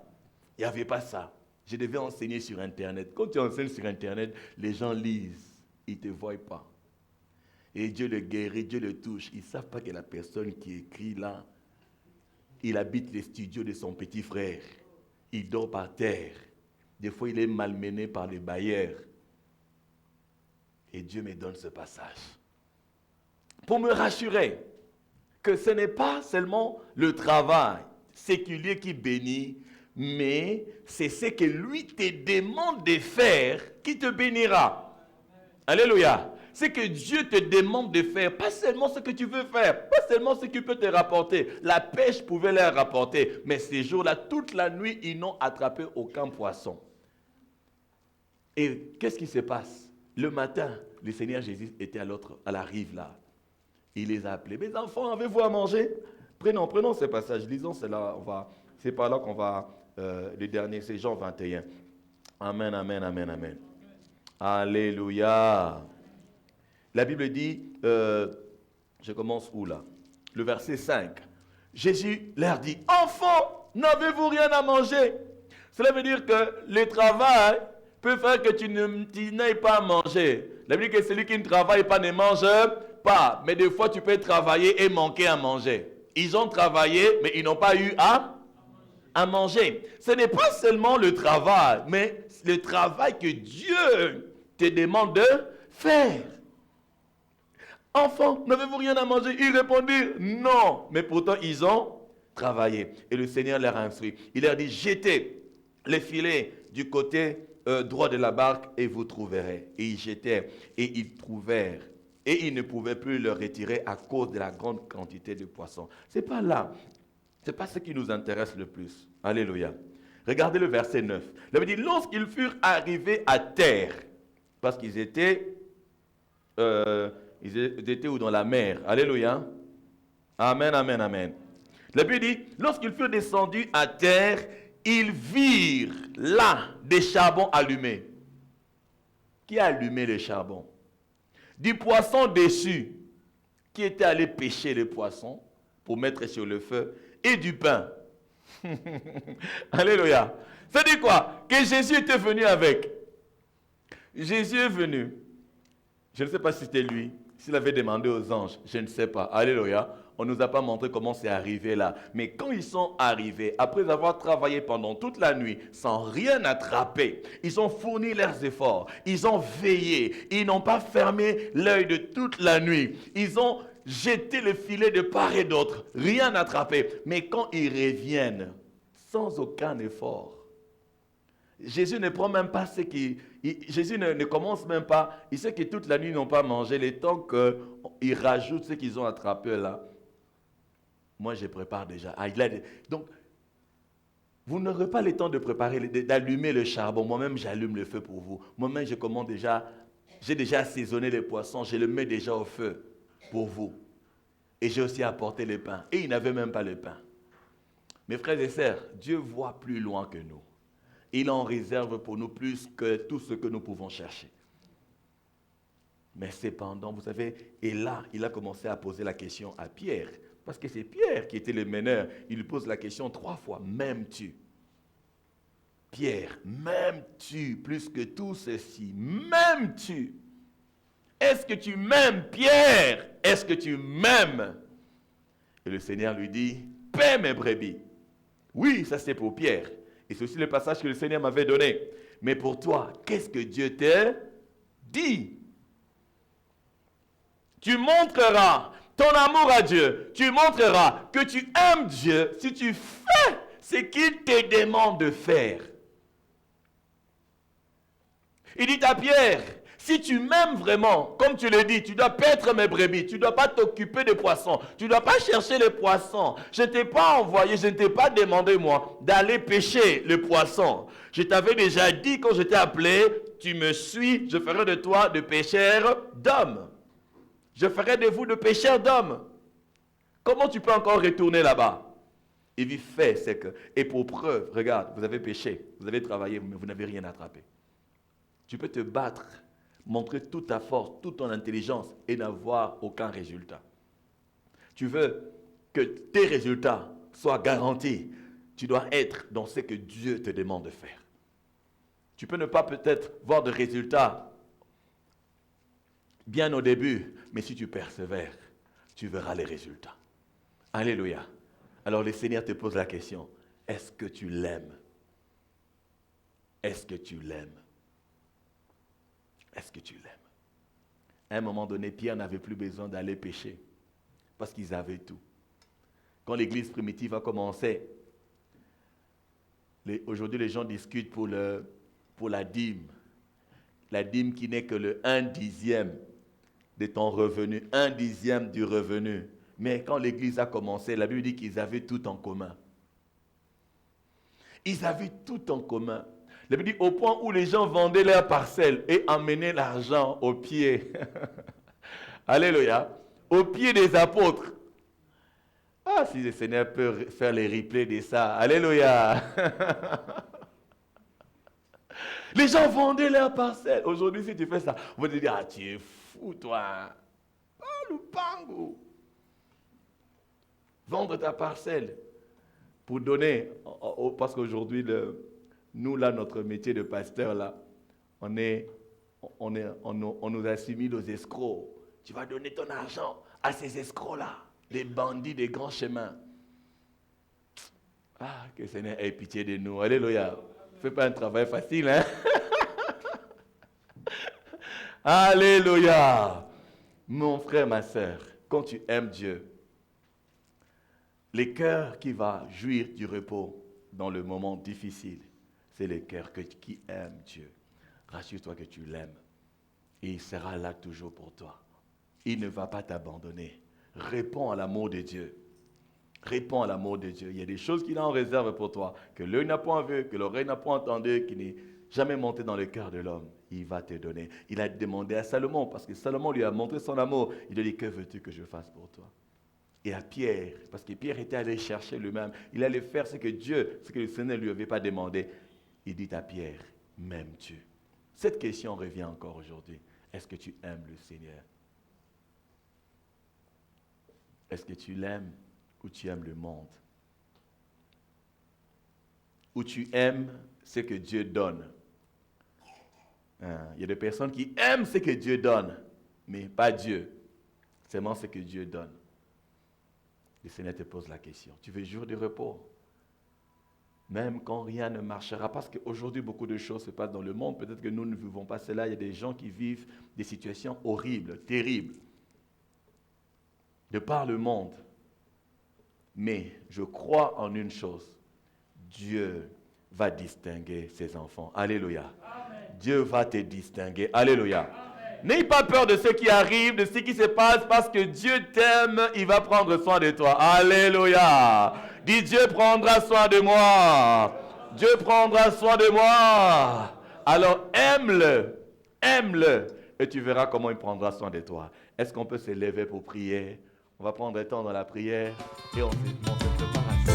Il n'y avait pas ça. Je devais enseigner sur Internet. Quand tu enseignes sur Internet, les gens lisent. Ils ne te voient pas. Et Dieu le guérit, Dieu le touche. Ils ne savent pas que la personne qui écrit là il habite les studios de son petit frère. Il dort par terre. Des fois, il est malmené par les bailleurs. Et Dieu me donne ce passage pour me rassurer que ce n'est pas seulement le travail séculier qui bénit, mais c'est ce que lui te demande de faire qui te bénira. Alléluia. C'est que Dieu te demande de faire, pas seulement ce que tu veux faire, pas seulement ce qui peut te rapporter. La pêche pouvait leur rapporter, mais ces jours-là, toute la nuit, ils n'ont attrapé aucun poisson. Et qu'est-ce qui se passe? Le matin, le Seigneur Jésus était à la rive là. Il les a appelés. Mes enfants, avez-vous à manger? Prenons ce passage, lisons cela. C'est par là qu'on va, le dernier, c'est Jean 21. Amen, amen, amen, amen. Alléluia. La Bible dit, je commence où là? Le verset 5. Jésus leur dit, enfants, n'avez-vous rien à manger? Cela veut dire que le travail peut faire que tu n'ailles pas à manger. La Bible dit que celui qui ne travaille pas ne mange pas. Mais des fois, tu peux travailler et manquer à manger. Ils ont travaillé, mais ils n'ont pas eu à manger. Ce n'est pas seulement le travail, mais le travail que Dieu te demande de faire. Enfants, n'avez-vous rien à manger? Ils répondirent non. Mais pourtant, ils ont travaillé. Et le Seigneur leur a instruit. Il leur dit, jetez les filets du côté droit de la barque et vous trouverez. Et ils jetaient et ils trouvèrent. Et ils ne pouvaient plus le retirer à cause de la grande quantité de poissons. C'est pas là. C'est pas ce qui nous intéresse le plus. Alléluia. Regardez le verset 9. Il avait dit, lorsqu'ils furent arrivés à terre, parce qu'ils étaient où dans la mer. Alléluia. Amen, amen, amen. La Bible dit, lorsqu'ils furent descendus à terre, ils virent là des charbons allumés. Qui a allumé le charbon? Du poisson dessus, qui était allé pêcher le poisson pour mettre sur le feu, et du pain. Alléluia. Ça dit quoi? Que Jésus était venu avec. Jésus est venu. Je ne sais pas si c'était lui, s'il avait demandé aux anges, je ne sais pas. Alléluia. On ne nous a pas montré comment c'est arrivé là. Mais quand ils sont arrivés, après avoir travaillé pendant toute la nuit, sans rien attraper, ils ont fourni leurs efforts, ils ont veillé, ils n'ont pas fermé l'œil de toute la nuit. Ils ont jeté le filet de part et d'autre, rien attrapé. Mais quand ils reviennent, sans aucun effort, Jésus ne prend même pas ce qui... Jésus ne commence même pas. Il sait que toute la nuit, ils n'ont pas mangé. Le temps qu'ils rajoutent ce qu'ils ont attrapé là, moi, je prépare déjà. Donc, vous n'aurez pas le temps de préparer, d'allumer le charbon. Moi-même, j'allume le feu pour vous. Moi-même, je commande déjà. J'ai déjà assaisonné les poissons. Je le mets déjà au feu pour vous. Et j'ai aussi apporté le pain. Et ils n'avaient même pas le pain. Mes frères et sœurs, Dieu voit plus loin que nous. Il en réserve pour nous plus que tout ce que nous pouvons chercher. Mais cependant, vous savez, et là, il a commencé à poser la question à Pierre. Parce que c'est Pierre qui était le meneur. Il lui pose la question 3 fois. M'aimes-tu? Pierre, m'aimes-tu plus que tout ceci? M'aimes-tu? Est-ce que tu m'aimes, Pierre? Est-ce que tu m'aimes? Et le Seigneur lui dit, paie mes brebis. Oui, ça c'est pour Pierre. Et c'est aussi le passage que le Seigneur m'avait donné. Mais pour toi, qu'est-ce que Dieu t'a dit? Tu montreras ton amour à Dieu. Tu montreras que tu aimes Dieu si tu fais ce qu'il te demande de faire. Il dit à Pierre, si tu m'aimes vraiment, comme tu le dis, tu dois paître mes brebis, tu ne dois pas t'occuper des poissons, tu ne dois pas chercher les poissons. Je ne t'ai pas envoyé, je ne t'ai pas demandé, moi, d'aller pêcher le poisson. Je t'avais déjà dit quand je t'ai appelé, tu me suis, je ferai de toi de pêcheur d'hommes. Je ferai de vous de pêcheurs d'hommes. Comment tu peux encore retourner là-bas? Il dit, fais ce que... Et pour preuve, regarde, vous avez pêché, vous avez travaillé, mais vous n'avez rien attrapé. Tu peux te battre, montrer toute ta force, toute ton intelligence et n'avoir aucun résultat. Tu veux que tes résultats soient garantis. Tu dois être dans ce que Dieu te demande de faire. Tu peux ne pas peut-être voir de résultats bien au début, mais si tu persévères, tu verras les résultats. Alléluia. Alors le Seigneur te pose la question, est-ce que tu l'aimes? Est-ce que tu l'aimes? Est-ce que tu l'aimes? À un moment donné, Pierre n'avait plus besoin d'aller pécher parce qu'ils avaient tout. Quand l'église primitive a commencé, aujourd'hui les gens discutent pour la dîme. La dîme qui n'est que le 1/10 de ton revenu, 1/10 du revenu. Mais quand l'église a commencé, la Bible dit qu'ils avaient tout en commun. Ils avaient tout en commun. La Bible dit au point où les gens vendaient leurs parcelles et emmenaient l'argent aux pieds. Alléluia. Aux pieds des apôtres. Ah, si le Seigneur peut faire les replays de ça. Alléluia. Les gens vendaient leurs parcelles. Aujourd'hui, si tu fais ça, on va te dire, ah, tu es fou, toi. Ah, le pango. Vendre ta parcelle pour donner, parce qu'aujourd'hui, nous, là, notre métier de pasteur, là, on nous assimile aux escrocs. Tu vas donner ton argent à ces escrocs-là, les bandits des grands chemins. Ah, que le Seigneur ait pitié de nous. Alléluia. Fais pas un travail facile, hein? Alléluia. Mon frère, ma soeur, quand tu aimes Dieu, les cœurs qui vont jouir du repos dans le moment difficile, c'est les cœurs qui aiment Dieu. Rassure-toi que tu l'aimes. Et il sera là toujours pour toi. Il ne va pas t'abandonner. Réponds à l'amour de Dieu. Réponds à l'amour de Dieu. Il y a des choses qu'il a en réserve pour toi, que l'œil n'a point vu, que l'oreille n'a point entendu, qui n'est jamais monté dans le cœur de l'homme. Il va te donner. Il a demandé à Salomon, parce que Salomon lui a montré son amour. Il lui a dit, que veux-tu que je fasse pour toi? Et à Pierre, parce que Pierre était allé chercher lui-même, il allait faire ce que le Seigneur ne lui avait pas demandé. Il dit à Pierre, m'aimes-tu? Cette question revient encore aujourd'hui. Est-ce que tu aimes le Seigneur? Est-ce que tu l'aimes ou tu aimes le monde? Ou tu aimes ce que Dieu donne? Il y a des personnes qui aiment ce que Dieu donne, mais pas Dieu. Seulement ce que Dieu donne. Le Seigneur te pose la question. Tu veux jour de repos? Même quand rien ne marchera, parce qu'aujourd'hui, beaucoup de choses se passent dans le monde. Peut-être que nous ne vivons pas cela. Il y a des gens qui vivent des situations horribles, terribles, de par le monde. Mais je crois en une chose. Dieu va distinguer ses enfants. Alléluia. Amen. Dieu va te distinguer. Alléluia. N'aie pas peur de ce qui arrive, de ce qui se passe, parce que Dieu t'aime, il va prendre soin de toi. Alléluia. Dis, Dieu prendra soin de moi. Dieu prendra soin de moi. Alors aime-le, et tu verras comment il prendra soin de toi. Est-ce qu'on peut se lever pour prier? On va prendre un temps dans la prière et on se prépare à ça.